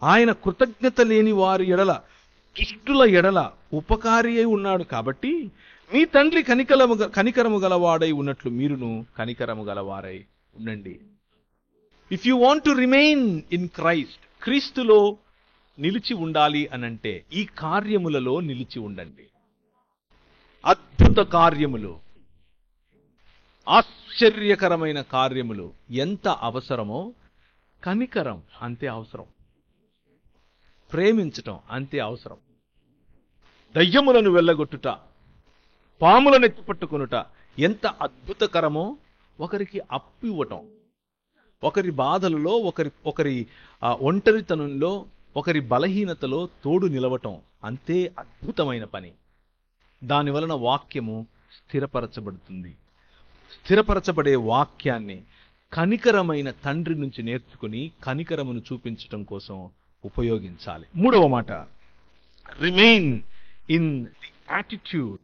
ఆయన కృతజ్ఞత లేని వారి ఎడల, దుష్టుల ఎడల ఉపకారి అయి ఉన్నాడు. కాబట్టి మీ తండ్రి కనికరము గలవాడై ఉన్నట్లు మీరును కనికరము గలవారై ఉండండి. If you want to remain in Christ, క్రీస్తులో నిలిచి ఉండాలి అనంటే ఈ కార్యములలో నిలిచి ఉండండి. అద్భుత కార్యములు, ఆశ్చర్యకరమైన కార్యములు ఎంత అవసరమో కనికరం అంతే అవసరం, ప్రేమించటం అంతే అవసరం. దయ్యములను వెళ్ళగొట్టుట, పాములను ఎత్తిపట్టుకొనుట ఎంత అద్భుతకరమో ఒకరికి అప్పు ఇవ్వటం, ఒకరి బాధలలో, ఒకరి ఒంటరితనంలో, ఒకరి బలహీనతలో తోడు నిలవటం అంతే అద్భుతమైన పని. దానివలన వాక్యము స్థిరపరచబడుతుంది. స్థిరపరచబడే వాక్యాన్ని కనికరమైన తండ్రి నుంచి నేర్చుకుని కనికరమును చూపించటం కోసం ఉపయోగించాలి. 3వ మాట, రిమైన్ ఇన్ ది యాటిట్యూడ్.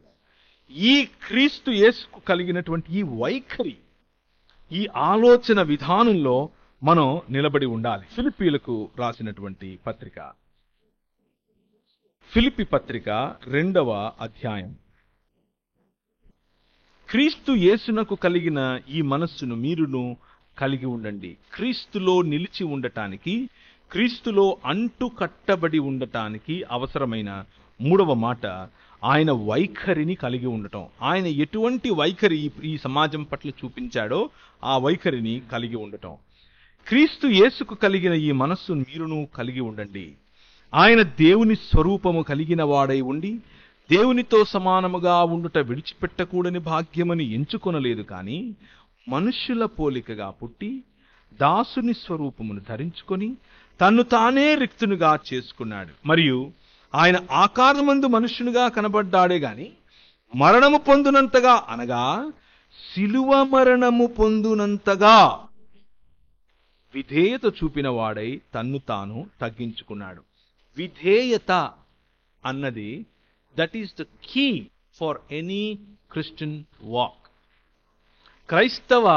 ఈ క్రీస్తు యేసుకు కలిగినటువంటి ఈ వైఖరి, ఈ ఆలోచన విధానంలో మనం నిలబడి ఉండాలి. ఫిలిప్పీలకు రాసినటువంటి పత్రిక, ఫిలిప్పీ పత్రిక 2వ అధ్యాయం. క్రీస్తు యేసునకు కలిగిన ఈ మనస్సును మీరును కలిగి ఉండండి. క్రీస్తులో నిలిచి ఉండటానికి, క్రీస్తులో అంటు కట్టబడి ఉండటానికి అవసరమైన 3వ మాట, ఆయన వైఖరిని కలిగి ఉండటం. ఆయన ఎటువంటి వైఖరి ఈ సమాజం పట్ల చూపించాడో ఆ వైఖరిని కలిగి ఉండటం. క్రీస్తు యేసుకు కలిగిన ఈ మనస్సును మీరును కలిగి ఉండండి. ఆయన దేవుని స్వరూపము కలిగిన వాడై ఉండి దేవునితో సమానముగా ఉండుట విడిచిపెట్టకూడని భాగ్యమని ఎంచుకొనలేదు, కానీ మనుష్యుల పోలికగా పుట్టి దాసుని స్వరూపమును ధరించుకొని తన్ను తానే రిక్తునిగా చేసుకున్నాడు. మరియు ఆయన ఆకారమందు మనుష్యునిగా కనబడ్డాడే గాని మరణము పొందునంతగా, అనగా శిలువ మరణము పొందునంతగా విధేయత చూపిన వాడై తన్ను తాను తగ్గించుకున్నాడు. విధేయత అన్నది that is the key for any Christian walk. క్రైస్తవ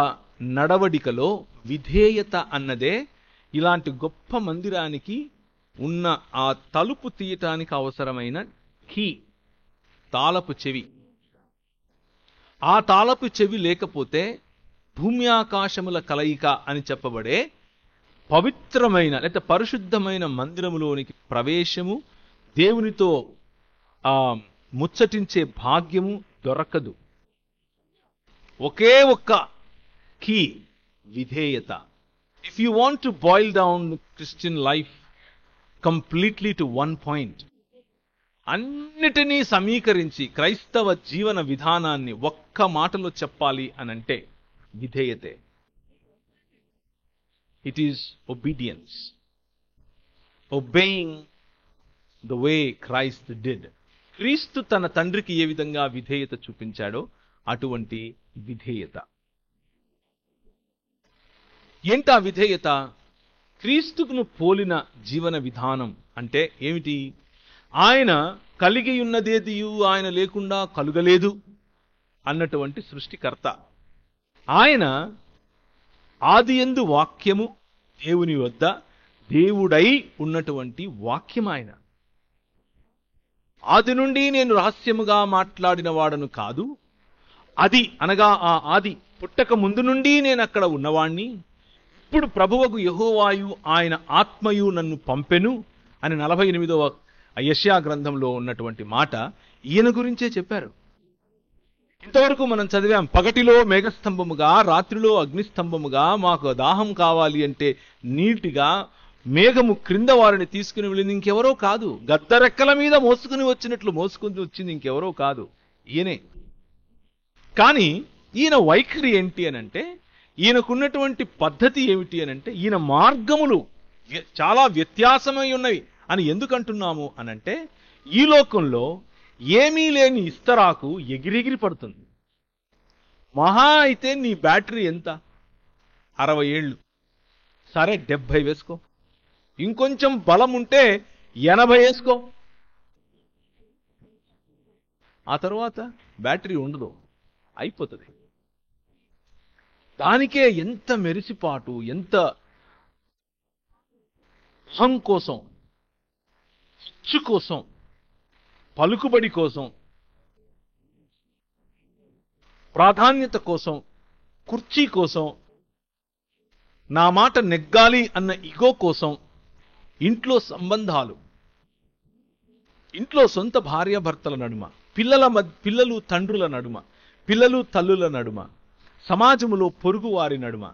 నడవడికలో విధేయత అన్నదే ఇలాంటి గొప్ప మందిరానికి ఉన్న ఆ తలుపు తీయటానికి అవసరమైన కీ, తాళపు చెవి. ఆ తాళపు చెవి లేకపోతే భూమి ఆకాశముల కలయిక అని చెప్పబడే పవిత్రమైన లేదా పరిశుద్ధమైన మందిరములోనికి ప్రవేశము, దేవునితో ముచ్చటించే భాగ్యము దొరకదు. ఒకే ఒక్క కీ, విధేయత. If you want to boil down Christian life completely to one point, అన్నిటినీ సమీకరించి క్రైస్తవ జీవన విధానాన్ని ఒక్క మాటలో చెప్పాలి అనంటే విధేయతే. It is obedience, obeying the way Christ did. క్రీస్తు తన తండ్రికి ఏ విధంగా విధేయత చూపించాడో అటువంటి విధేయత. ఏంటా విధేయత? క్రీస్తుకును పోలిన జీవన విధానం అంటే ఏమిటి? ఆయన కలిగి ఉన్నదేదియు ఆయన లేకుండా కలుగలేదు అన్నటువంటి సృష్టికర్త. ఆయన ఆదియందు వాక్యము, దేవుని వద్ద దేవుడై ఉన్నటువంటి వాక్యం ఆయన. ఆది నుండి నేను రహస్యముగా మాట్లాడిన వాడను కాదు, అది అనగా ఆ ఆది పుట్టక ముందు నుండి నేను అక్కడ ఉన్నవాణ్ణి, ఇప్పుడు ప్రభువగు యెహోవాయు ఆయన ఆత్మయు నన్ను పంపెను అని 48వ యెషయా గ్రంథంలో ఉన్నటువంటి మాట ఈయన గురించే చెప్పారు. ఇంతవరకు మనం చదివాం, పగటిలో మేఘస్తంభముగా రాత్రిలో అగ్నిస్తంభముగా, మాకు దాహం కావాలి అంటే నీటిగా మేఘము క్రింద వారిని తీసుకుని వెళ్ళింది ఇంకెవరో కాదు. గద్దరెక్కల మీద మోసుకుని వచ్చినట్లు మోసుకుని వచ్చింది ఇంకెవరో కాదు, ఈయనే. కానీ ఈయన వైఖరి ఏంటి అనంటే, ఈయనకున్నటువంటి పద్ధతి ఏమిటి అనంటే, ఈయన మార్గములు చాలా వ్యత్యాసమై ఉన్నవి అని ఎందుకంటున్నాము అనంటే, ఈ లోకంలో ఏమీ లేని ఇస్తరాకు ఎగిరెగిరి పడుతుంది. మహా అయితే నీ బ్యాటరీ ఎంత? 60 ఏళ్ళు, సరే 70 వేసుకో, ఇంకొంచెం బలం ఉంటే 80 వేసుకో, ఆ తర్వాత బ్యాటరీ ఉండదు, అయిపోతుంది. దానికే ఎంత మెరిసిపాటు, ఎంత అహం కోసం, హచ్చు కోసం, పలుకుబడి కోసం, ప్రాధాన్యత కోసం, కుర్చీ కోసం, నా మాట నెగ్గాలి అన్న ఇగో కోసం, ఇంట్లో సంబంధాలు, ఇంట్లో సొంత భార్యాభర్తల నడుమ, పిల్లలు తండ్రుల నడుమ, పిల్లలు తల్లుల నడుమ, సమాజములో పొరుగు వారి నడుమ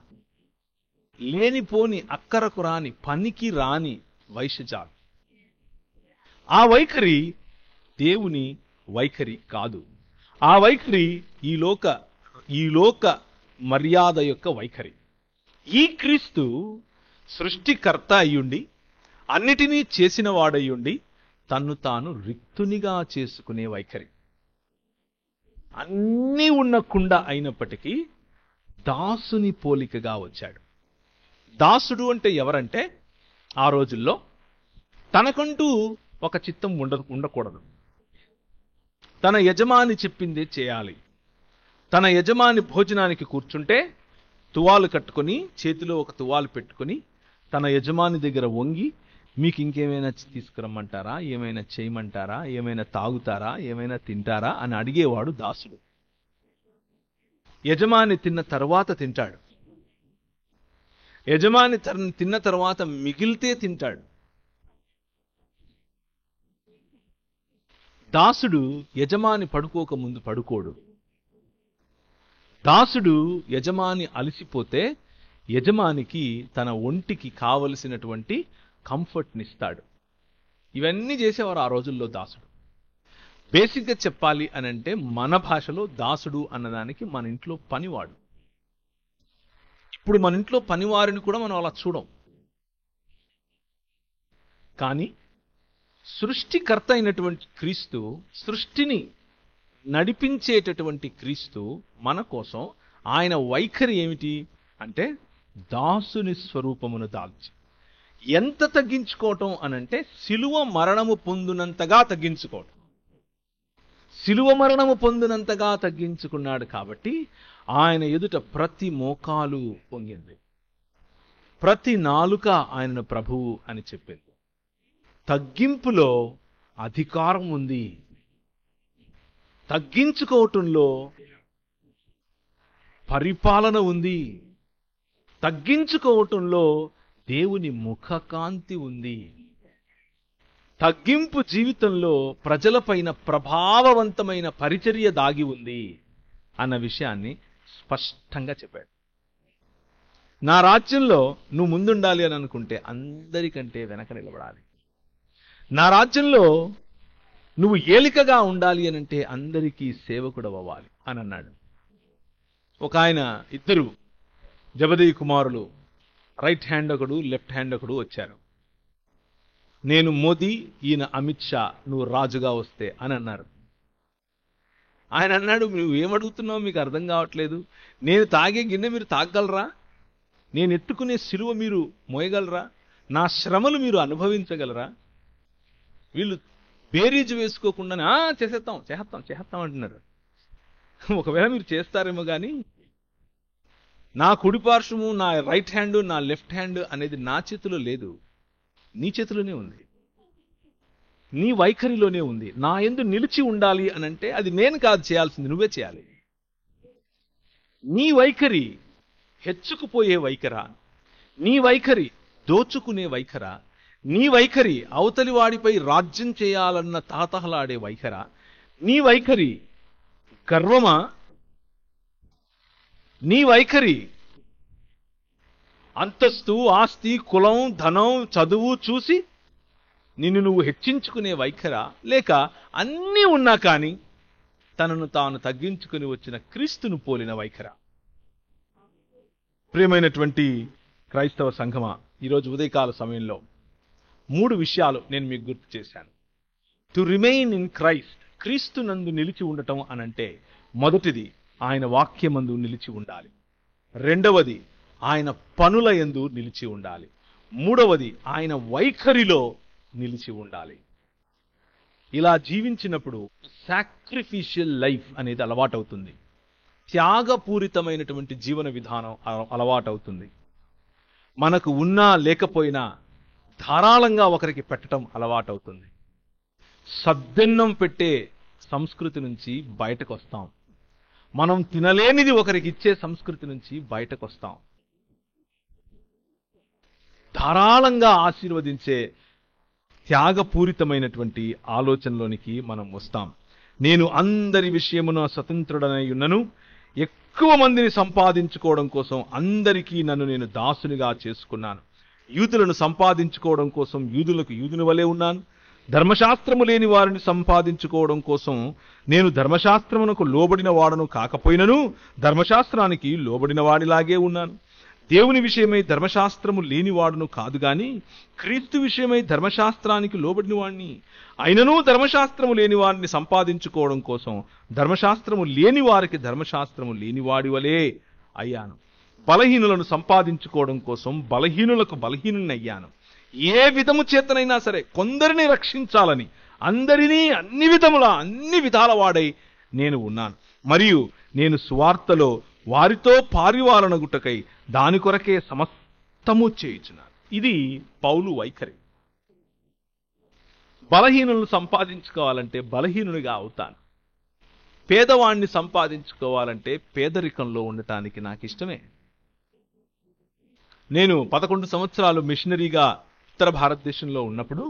లేనిపోని అక్కరకు రాని పనికి రాని వైషజాలు. ఆ వైఖరి దేవుని వైఖరి కాదు. ఆ వైఖరి ఈ లోక మర్యాద యొక్క వైఖరి. ఈ క్రీస్తు సృష్టికర్త అయ్యుండి, అన్నిటినీ చేసిన వాడయ్యుండి, తన్ను తాను రిక్తునిగా చేసుకునే వైఖరి. అన్నీ ఉన్న కుండ అయినప్పటికీ దాసుని పోలికగా వచ్చాడు. దాసుడు అంటే ఎవరంటే, ఆ రోజుల్లో తనకంటూ ఒక చిత్తం ఉండకూడదు. తన యజమాని చెప్పిందే చేయాలి. తన యజమాని భోజనానికి కూర్చుంటే తువాలు కట్టుకొని, చేతిలో ఒక తువాలు పెట్టుకొని, తన యజమాని దగ్గర వంగి, మీకు ఇంకేమైనా తీసుకురమ్మంటారా, ఏమైనా చేయమంటారా, ఏమైనా తాగుతారా, ఏమైనా తింటారా అని అడిగేవాడు దాసుడు. యజమాని తిన్న తర్వాత తింటాడు. యజమాని తిన్న తర్వాత మిగిలితే తింటాడు. దాసుడు యజమాని పడుకోక ముందు పడుకోడు. దాసుడు యజమాని అలసిపోతే యజమానికి తన ఒంటికి కావలసినటువంటి కంఫర్ట్నిస్తాడు. ఇవన్నీ చేసేవారు ఆ రోజుల్లో దాసుడు. బేసిక్గా చెప్పాలి అనంటే, మన భాషలో దాసుడు అన్నదానికి మన ఇంట్లో పనివాడు. ఇప్పుడు మన ఇంట్లో పనివారిని కూడా మనం అలా చూడం. కానీ సృష్టికర్త అయినటువంటి క్రీస్తు, సృష్టిని నడిపించేటటువంటి క్రీస్తు మన కోసం ఆయన వైఖరి ఏమిటి అంటే, దాసుని స్వరూపమును దాల్చి ఎంత తగ్గించుకోవటం అనంటే, శిలువ మరణము పొందినంతగా తగ్గించుకోవటం. శిలువ మరణము పొందినంతగా తగ్గించుకున్నాడు కాబట్టి ఆయన ఎదుట ప్రతి మోకాలు పొంగింది, ప్రతి నాలుక ఆయనను ప్రభువు అని చెప్పింది. తగ్గింపులో అధికారం ఉంది, తగ్గించుకోవటంలో పరిపాలన ఉంది, తగ్గించుకోవటంలో దేవుని ముఖకాంతి ఉంది, తగ్గింపు జీవితంలో ప్రజలపైన ప్రభావవంతమైన పరిచర్య దాగి ఉంది అన్న విషయాన్ని స్పష్టంగా చెప్పాడు. నా రాజ్యంలో నువ్వు ముందుండాలి అని అనుకుంటే అందరికంటే వెనక నిలబడాలి. నా రాజ్యంలో నువ్వు ఏలికగా ఉండాలి అని అంటే అందరికీ సేవకుడు అవ్వాలి అని అన్నాడు. ఒక ఆయన, ఇద్దరు జబదయి కుమారులు, రైట్ హ్యాండ్ ఒకడు, లెఫ్ట్ హ్యాండ్ ఒకడు వచ్చారు. నేను మోదీ, ఈయన అమిత్ షా, నువ్వు రాజుగా వస్తే అని అన్నారు. ఆయన అన్నాడు, నువ్వు ఏమడుగుతున్నావు, మీకు అర్థం కావట్లేదు. నేను తాగే గిన్నె మీరు తాగగలరా? నేను ఎత్తుకునే సిలువ మీరు మోయగలరా? నా శ్రమలు మీరు అనుభవించగలరా? వీళ్ళు బేరీజు వేసుకోకుండా చేసేస్తాం చేస్తాం చేస్తాం అంటున్నారు. ఒకవేళ మీరు చేస్తారేమో కానీ నా కుడి పార్శ్వము, నా రైట్ హ్యాండ్, నా లెఫ్ట్ హ్యాండ్ అనేది నా చేతిలో లేదు, నీ చేతిలోనే ఉంది, నీ వైఖరిలోనే ఉంది. నా యందు నిలిచి ఉండాలి అని అంటే అది నేను కాదు చేయాల్సింది, నువ్వే చేయాలి. నీ వైఖరి హెచ్చుకుపోయే వైఖరా? నీ వైఖరి దోచుకునే వైఖరా? నీ వైఖరి అవతలి వాడిపై రాజ్యం చేయాలన్న తాతహలాడే వైఖరా? నీ వైఖరి గర్వమా? నీ వైఖరి అంతస్తు, ఆస్తి, కులం, ధనం, చదువు చూసి నిన్ను నువ్వు హెచ్చించుకునే వైఖరా? లేక అన్నీ ఉన్నా కానీ తనను తాను తగ్గించుకుని వచ్చిన క్రీస్తును పోలిన వైఖరా? ప్రియమైనటువంటి క్రైస్తవ సంఘమా, ఈరోజు ఉదయకాల సమయంలో 3 విషయాలు నేను మీకు గుర్తు చేశాను. టు రిమైన్ ఇన్ క్రైస్ట్, క్రీస్తు నందు నిలిచి ఉండటం అనంటే మొదటిది ఆయన వాక్యమందు నిలిచి ఉండాలి. రెండవది ఆయన పనుల యందు నిలిచి ఉండాలి. మూడవది ఆయన వైఖరిలో నిలిచి ఉండాలి. ఇలా జీవించినప్పుడు సాక్రిఫిషియల్ లైఫ్ అనేది అలవాటవుతుంది. త్యాగపూరితమైనటువంటి జీవన విధానం అలవాటవుతుంది. మనకు ఉన్నా లేకపోయినా ధారాళంగా ఒకరికి పెట్టడం అలవాటవుతుంది. సద్దెన్నం పెట్టే సంస్కృతి నుంచి బయటకు వస్తాం. మనం తినలేనిది ఒకరికి ఇచ్చే సంస్కృతి నుంచి బయటకు వస్తాం. ధారాళంగా ఆశీర్వదించే త్యాగపూరితమైనటువంటి ఆలోచనలోనికి మనం వస్తాం. నేను అందరి విషయమున స్వతంత్రుడనై ఉన్నను, ఎక్కువ మందిని సంపాదించుకోవడం కోసం అందరికీ నన్ను నేను దాసునిగా చేసుకున్నాను. యూదులను సంపాదించుకోవడం కోసం యూదులకు యూదుని వలె ఉన్నాను. ధర్మశాస్త్రము లేని వారిని సంపాదించుకోవడం కోసం నేను ధర్మశాస్త్రమునకు లోబడిన వాడను కాకపోయినను ధర్మశాస్త్రానికి లోబడిన వాడిలాగే ఉన్నాను. దేవుని విషయమై ధర్మశాస్త్రము లేనివాడును కాదు గాని క్రీస్తు విషయమై ధర్మశాస్త్రానికి లోబడిన వాడిని. అయినను ధర్మశాస్త్రము లేని వారిని సంపాదించుకోవడం కోసం ధర్మశాస్త్రము లేని వారికి ధర్మశాస్త్రము లేనివాడి వలే అయ్యాను. బలహీనులను సంపాదించుకోవడం కోసం బలహీనులకు బలహీనుని అయ్యాను. ఏ విధము చేతనైనా సరే కొందరిని రక్షించాలని అందరినీ అన్ని విధాల వాడై నేను ఉన్నాను. మరియు నేను సువార్తలో వారితో పారివాలనగుటకై దాని కొరకే సమస్తము చేయుచున్నాను. ఇది పౌలు వైఖరి. బలహీనులను సంపాదించుకోవాలంటే బలహీనునిగా అవుతాను. పేదవాణ్ణి సంపాదించుకోవాలంటే పేదరికంలో ఉండటానికి నాకు ఇష్టమే. నేను 11 సంవత్సరాలు మిషనరీగా ఉత్తర భారతదేశంలో ఉన్నప్పుడు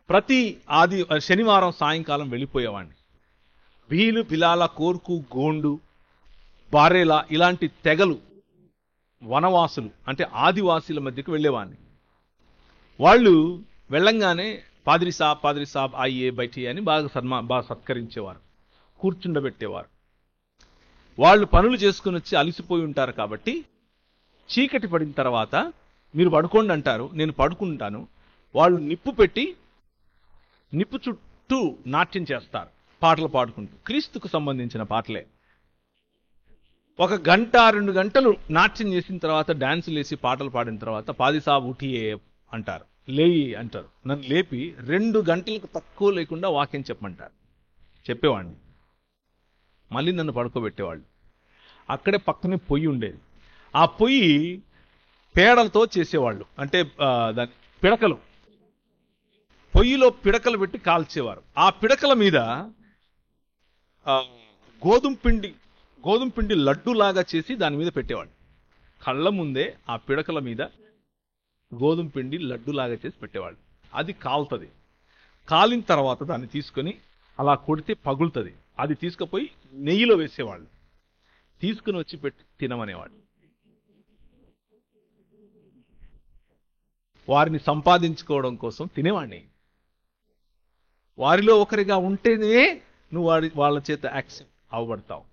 ప్రతి శనివారం సాయంకాలం వెళ్ళిపోయేవాడిని. భీలు, బిలాల, కోర్కు, గోండు, బారేలా ఇలాంటి తెగలు వనవాసులు అంటే ఆదివాసీల మధ్యకు వెళ్ళేవాడిని. వాళ్ళు వెళ్ళంగానే పాద్రి సాబ్ ఆయ్యే బయటి అని బాగా సత్కరించేవారు, కూర్చుండబెట్టేవారు. వాళ్ళు పనులు చేసుకుని వచ్చి అలిసిపోయి ఉంటారు కాబట్టి చీకటి పడిన తర్వాత మీరు పడుకోండి అంటారు. నేను పడుకుంటాను. వాళ్ళు నిప్పు పెట్టి నిప్పు చుట్టూ నాట్యం చేస్తారు, పాటలు పాడుకుంటూ, క్రీస్తుకు సంబంధించిన పాటలే. 1 గంట 2 గంటలు నాట్యం చేసిన తర్వాత డాన్సులు వేసి పాటలు పాడిన తర్వాత పాదిసాబ్ ఉఠియే అంటారు, లేయి అంటారు. నన్ను లేపి 2 గంటలకు తక్కువ లేకుండా వాక్యం చెప్పమంటారు. చెప్పేవాడిని. మళ్ళీ నన్ను పడుకోబెట్టేవాళ్ళు. అక్కడే పక్కనే పొయ్యి ఉండేది. ఆ పొయ్యి పేడలతో చేసేవాళ్ళు, అంటే దాని పిడకలు, పొయ్యిలో పిడకలు పెట్టి కాల్చేవారు. ఆ పిడకల మీద గోధుమ పిండి లడ్డూలాగా చేసి దాని మీద పెట్టేవాళ్ళు. కళ్ళ ముందే ఆ పిడకల మీద గోధుమ పిండి లడ్డూలాగా చేసి పెట్టేవాళ్ళు. అది కాలుతుంది. కాలిన తర్వాత దాన్ని తీసుకొని అలా కొడితే పగులుతుంది. అది తీసుకుపోయి నెయ్యిలో వేసేవాళ్ళు, తీసుకుని వచ్చి పెట్టి తినమనేవాడు. వారిని సంపాదించుకోవడం కోసం తినేవాడిని. వారిలో ఒకరిగా ఉంటేనే నువ్వు వాళ్ళ చేత యాక్సెప్ట్ అవ్వబడతావు.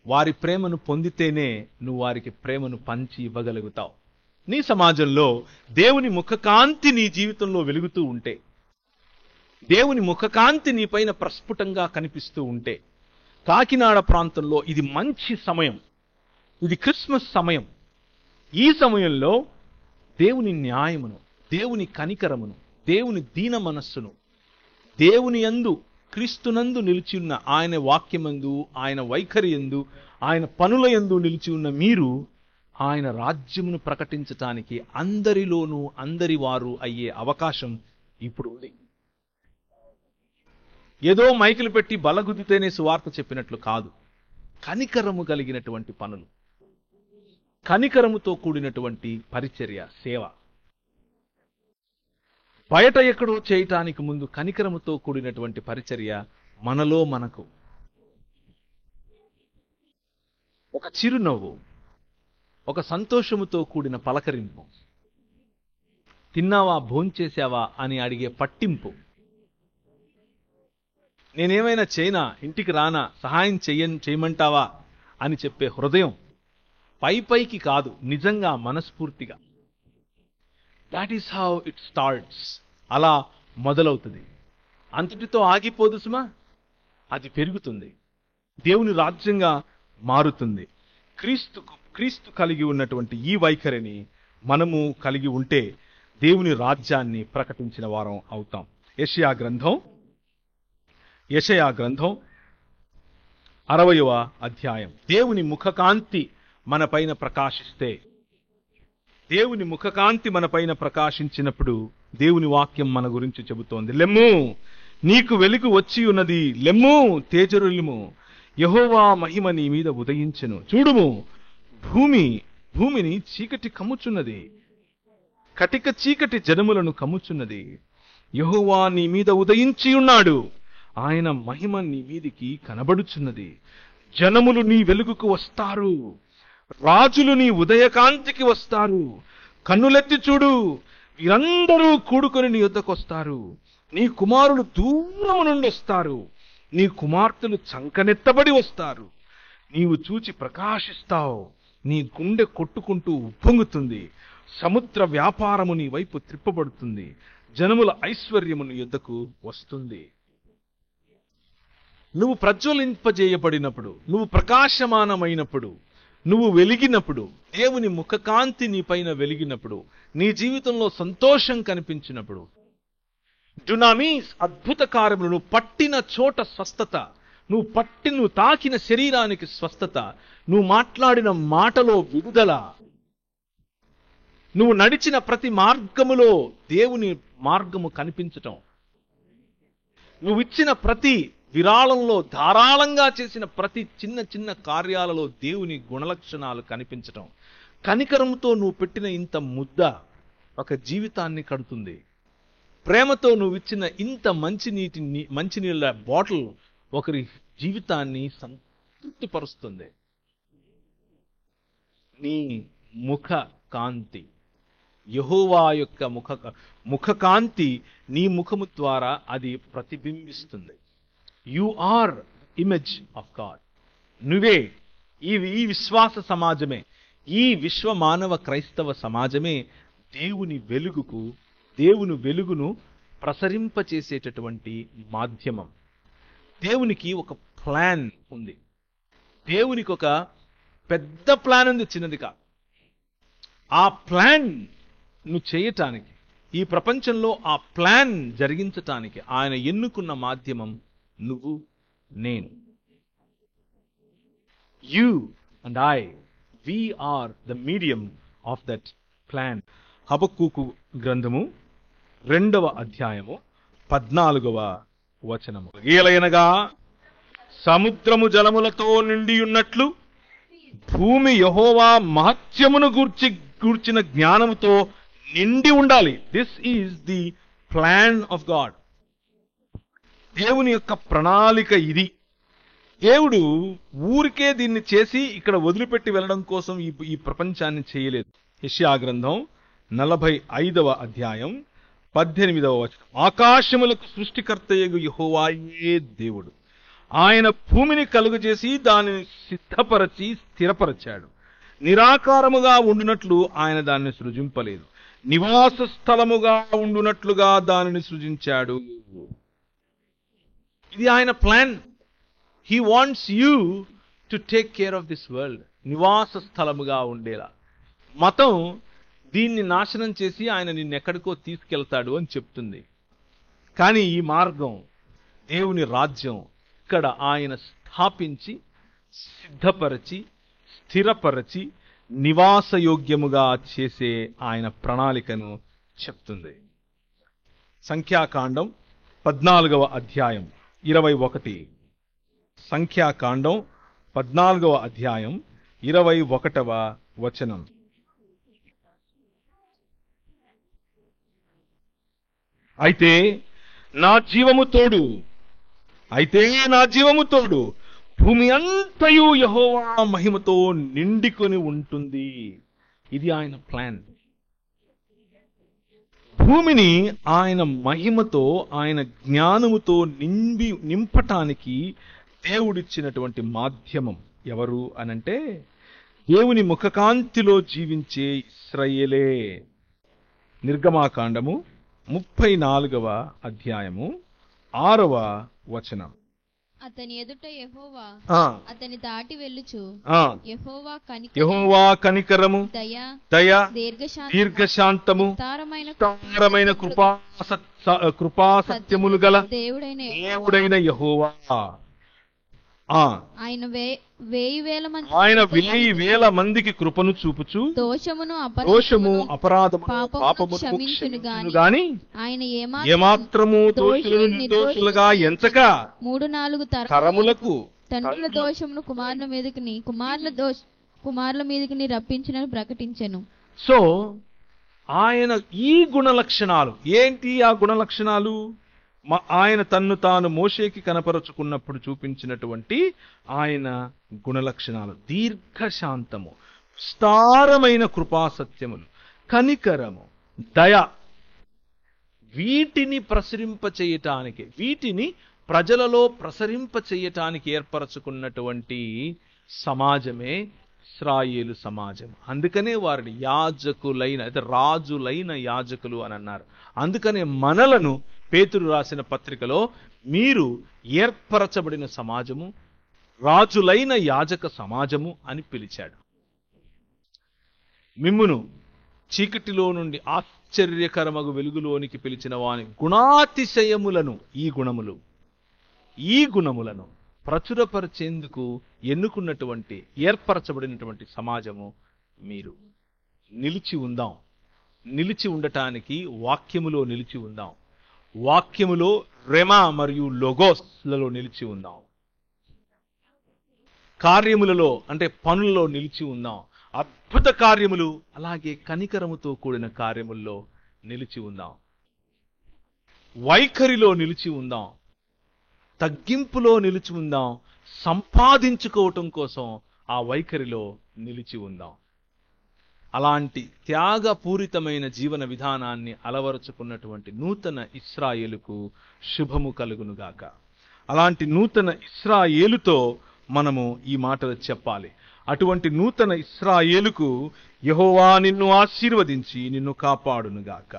వారి ప్రేమను పొందితేనే నువ్వు వారికి ప్రేమను పంచి ఇవ్వగలుగుతావు. నీ సమాజంలో దేవుని ముఖకాంతి నీ జీవితంలో వెలుగుతూ ఉంటే, దేవుని ముఖకాంతి నీ పైన ప్రస్ఫుటంగా కనిపిస్తూ ఉంటే, కాకినాడ ప్రాంతంలో ఇది మంచి సమయం, ఇది క్రిస్మస్ సమయం. ఈ సమయంలో దేవుని న్యాయమును, దేవుని కనికరమును, దేవుని దీన మనస్సును, దేవుని యందు క్రీస్తునందు నిలిచి ఉన్న ఆయన వాక్యమందు, ఆయన వైఖరి యందు, ఆయన పనుల యందు నిలిచి ఉన్న మీరు ఆయన రాజ్యమును ప్రకటించటానికి అందరిలోనూ అందరి వారు అయ్యే అవకాశం ఇప్పుడు ఉంది. ఏదో మైకులు పెట్టి బలగుద్దితేనే సువార్త చెప్పినట్లు కాదు. కనికరము కలిగినటువంటి పనులు, కనికరముతో కూడినటువంటి పరిచర్య, సేవ. బయట ఎక్కడో చేయటానికి ముందు కనికరముతో కూడినటువంటి పరిచర్య మనలో మనకు. ఒక చిరునవ్వు, ఒక సంతోషముతో కూడిన పలకరింపు, తిన్నావా, భోంచేశావా అని అడిగే పట్టింపు, నేనేమైనా చేయనా, ఇంటికి రానా, సహాయం చేయమంటావా అని చెప్పే హృదయం. పైకి కాదు, నిజంగా మనస్ఫూర్తిగా. That is how it starts. అలా మొదలవుతుంది. అంతటితో ఆగిపోదు సుమా, అది పెరుగుతుంది, దేవుని రాజ్యంగా మారుతుంది. క్రీస్తు కలిగి ఉన్నటువంటి ఈ వైఖరిని మనము కలిగి ఉంటే దేవుని రాజ్యాన్ని ప్రకటించిన వారం అవుతాం. యెషయా గ్రంథం 60వ అధ్యాయం. దేవుని ముఖకాంతి మన పైన ప్రకాశిస్తే, దేవుని ముఖకాంతి మన పైన ప్రకాశించినప్పుడు దేవుని వాక్యం మన గురించి చెబుతోంది. లెమ్ము, నీకు వెలుగు వచ్చి ఉన్నది, లెమ్ము, తేజరులిము, యెహోవా మహిమ నీ మీద ఉదయించెను. చూడుము, భూమిని చీకటి కమ్ముచున్నది, కటిక చీకటి జనములను కమ్ముచున్నది. యెహోవా నీ మీద ఉదయించి ఉన్నాడు, ఆయన మహిమ నీ మీదికి కనబడుచున్నది. జనములు నీ వెలుగుకు వస్తారు, రాజులు నీ ఉదయకాంతికి వస్తారు. కన్నులెత్తి చూడు, వీరందరూ కూడుకొని నీ యొద్దకు వస్తారు. నీ కుమారులు దూరము నుండి వస్తారు, నీ కుమార్తెలు చంకనెత్తబడి వస్తారు. నీవు చూచి ప్రకాశిస్తావు, నీ గుండె కొట్టుకుంటూ ఉప్పొంగుతుంది. సముద్ర వ్యాపారము నీ వైపు త్రిప్పబడుతుంది, జనముల ఐశ్వర్యము నీ యొద్దకు వస్తుంది. నువ్వు ప్రజ్వలింపజేయబడినప్పుడు, నువ్వు ప్రకాశమానమైనప్పుడు, నువ్వు వెలిగినప్పుడు, దేవుని ముఖకాంతి నీ పైన వెలిగినప్పుడు, నీ జీవితంలో సంతోషం కనిపించినప్పుడు, డునామీస్, అద్భుత కార్యములు, నువ్వు పట్టిన చోట స్వస్థత, నువ్వు తాకిన శరీరానికి స్వస్థత, నువ్వు మాట్లాడిన మాటలో విడుదల, నువ్వు నడిచిన ప్రతి మార్గములో దేవుని మార్గము కనిపించటం, నువ్వు ఇచ్చిన ప్రతి విరాళంలో, ధారాళంగా చేసిన ప్రతి చిన్న చిన్న కార్యాలలో దేవుని గుణలక్షణాలు కనిపించటం, కనికరంతో నువ్వు పెట్టిన ఇంత ముద్ద ఒక జీవితాన్ని కడుతుంది. ప్రేమతో నువ్వు ఇచ్చిన ఇంత మంచినీళ్ళ బాటిల్ ఒకరి జీవితాన్ని సంతృప్తిపరుస్తుంది. నీ ముఖ కాంతి, యెహోవా యొక్క ముఖకాంతి నీ ముఖము ద్వారా అది ప్రతిబింబిస్తుంది. You are image of God. నువ్వే ఈ విశ్వాస సమాజమే, ఈ విశ్వ మానవ క్రైస్తవ సమాజమే దేవుని వెలుగును ప్రసరింపచేసేటటువంటి మాధ్యమం. దేవునికి ఒక ప్లాన్ ఉంది. దేవునికి ఒక పెద్ద ప్లాన్ ఉంది, చిన్నది కాదు. ఆ ప్లాన్ ను చేయటానికి, ఈ ప్రపంచంలో ఆ ప్లాన్ జరిగించటానికి ఆయన ఎన్నుకున్న మాధ్యమం నువ్వు, నేను. You and I, we are the medium of that plan. హబక్కూకు గ్రంథము 2వ అధ్యాయము 14వ వచనము. ఏలయనగా సముద్రము జలములతో నిండి ఉన్నట్లు భూమి యెహోవా మహత్యమును గూర్చిన జ్ఞానముతో నిండి ఉండాలి. This is the plan of God. దేవుని యొక్క ప్రణాళిక ఇది. దేవుడు ఊరికే దీన్ని చేసి ఇక్కడ వదిలిపెట్టి వెళ్ళడం కోసం ఈ ప్రపంచాన్ని చేయలేదు. యెషయా గ్రంథం 45వ అధ్యాయం 18వ వచనం. ఆకాశములకు సృష్టికర్తయగు యెహోవాయే దేవుడు. ఆయన భూమిని కలుగజేసి దానిని సిద్ధపరచి స్థిరపరచాడు. నిరాకారముగా ఉండునట్లు ఆయన దాన్ని సృజింపలేదు, నివాస స్థలముగా ఉండునట్లుగా దానిని సృజించాడు. ఇది ఆయన plan. He wants you to take care of this world. నివాస స్థలముగా ఉండేలా. మతం దీన్ని నాశనం చేసి ఆయన నిన్నెక్కడికో తీసుకెళ్తాడు అని చెప్తుంది. కానీ ఈ మార్గం, దేవుని రాజ్యం ఇక్కడ ఆయన స్థాపించి సిద్ధపరచి స్థిరపరచి నివాసయోగ్యముగా చేసే ఆయన ప్రణాళికను చెప్తుంది. సంఖ్యాకాండం 14వ అధ్యాయం 21. సంఖ్యాకాండం 14వ అధ్యాయం 21వ వచనం. అయితే నా జీవము తోడు భూమి అంతయు యెహోవా మహిమతో నిండుకొని ఉంటుంది. ఇది ఆయన ప్లాన్. భూమిని ఆయన మహిమతో, ఆయన జ్ఞానముతో నింపటానికి దేవుడిచ్చినటువంటి మాధ్యమం ఎవరు అనంటే దేవుని ముఖకాంతిలో జీవించే ఇశ్రాయేలే. నిర్గమాకాండము 34వ అధ్యాయము 6వ వచనం. అతని ఎదుట యెహోవా అతని దాటి వెళ్ళుచు యెహోవా కనికరము, దయ, దీర్ఘశాంతము, విస్తారమైన కృపా సత్యములు గల దేవుడైన యెహోవా. ఆయన 1000 మందికి కృపను చూపుచు దోషము అపరాధము క్షమించును గాని ఆయన ఏమాత్రము దోషులను నిర్దోషులుగా ఎంచక 3-4 తరములకు తండ్రుల దోషమును కుమారుల మీదకి రప్పించినని ప్రకటించెను. సో ఆయన ఈ గుణ లక్షణాలు ఏంటి? ఆ గుణ లక్షణాలు ఆయన తన్ను తాను మోషేకి కనపరుచుకున్నప్పుడు చూపించినటువంటి ఆయన గుణలక్షణాలు: దీర్ఘశాంతము, విస్తారమైన కృపాసత్యములు, కనికరము, దయ. వీటిని ప్రసరింపచేయటానికి, వీటిని ప్రజలలో ప్రసరింపచేయటానికి ఏర్పరచుకున్నటువంటి సమాజమే ఇశ్రాయేలు సమాజం. అందుకనే వారిని యాజకులైన, అయితే రాజులైన యాజకులు అని అన్నారు. అందుకనే మనలను పేతురు రాసిన పత్రికలో మీరు ఏర్పరచబడిన సమాజము, రాజులైన యాజక సమాజము అని పిలిచాడు. మిమ్మును చీకటిలో నుండి ఆశ్చర్యకరమగు వెలుగులోనికి పిలిచిన వాని గుణాతిశయములను, ఈ గుణములను ప్రచురపరిచేందుకు ఎన్నుకున్నటువంటి, ఏర్పరచబడినటువంటి సమాజము మీరు. నిలిచి ఉండటానికి వాక్యములో నిలిచి ఉందాం. వాక్యములో రెమా మరియు లోగోస్లలో నిలిచి ఉందాం. కార్యములలో అంటే పనులలో నిలిచి ఉందాం. అద్భుత కార్యములు, అలాగే కనికరముతో కూడిన కార్యముల్లో నిలిచి ఉందాం. వైఖరిలో నిలిచి ఉందాం. తగ్గింపులో నిలిచి ఉందాం. సంపాదించుకోవటం కోసం ఆ వైఖరిలో నిలిచి ఉందాం. అలాంటి త్యాగపూరితమైన జీవన విధానాన్ని అలవరుచుకున్నటువంటి నూతన ఇశ్రాయేలుకు శుభము కలుగునుగాక. అలాంటి నూతన ఇశ్రాయేలుతో మనము ఈ మాటలు చెప్పాలి. అటువంటి నూతన ఇశ్రాయేలుకు యెహోవా నిన్ను ఆశీర్వదించి నిన్ను కాపాడునుగాక.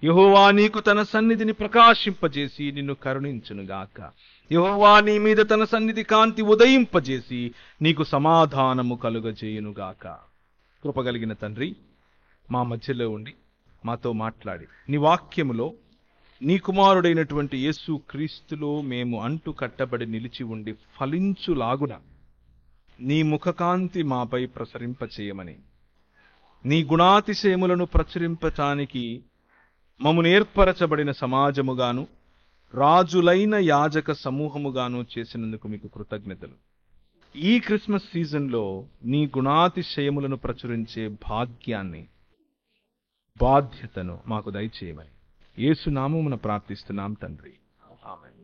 యెహోవా నీకు తన సన్నిధిని ప్రకాశింపజేసి నిన్ను కరుణించునుగాక. యెహోవా నీ మీద తన సన్నిధి కాంతి ఉదయింపజేసి నీకు సమాధానము కలుగజేయునుగాక. కృపగలిగిన తండ్రి, మా మధ్యలో ఉండి మాతో మాట్లాడి నీ వాక్యములో నీ కుమారుడైనటువంటి యేసు క్రీస్తులో మేము అంటు కట్టబడి నిలిచి ఉండి ఫలించులాగున నీ ముఖకాంతి మాపై ప్రసరింపచేయమని, నీ గుణాతిశయములను ప్రచురింపటానికి మమ్ము ఏర్పరచబడిన సమాజముగాను రాజులైన యాజక సమూహముగాను చేసినందుకు మీకు కృతజ్ఞతలు. ఈ క్రిస్మస్ సీజన్లో నీ గుణాతిశయములను ప్రచురించే భాగ్యాన్ని, బాధ్యతను మాకు దయచేయమని యేసు నామమున ప్రార్థిస్తున్నాం తండ్రి, ఆమేన్.